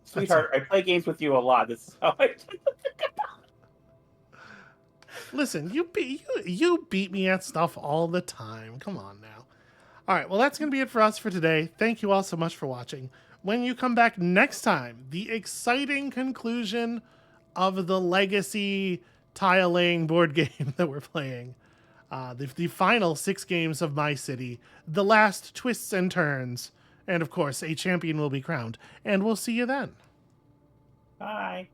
Sweetheart, I play games with you a lot. This is how I think about it. Listen, you beat me at stuff all the time. Come on now. All right, well, that's going to be it for us for today. Thank you all so much for watching. When you come back next time, the exciting conclusion of the legacy tile-laying board game that we're playing. The final 6 games of My City, the last twists and turns, and of course, a champion will be crowned. And we'll see you then. Bye.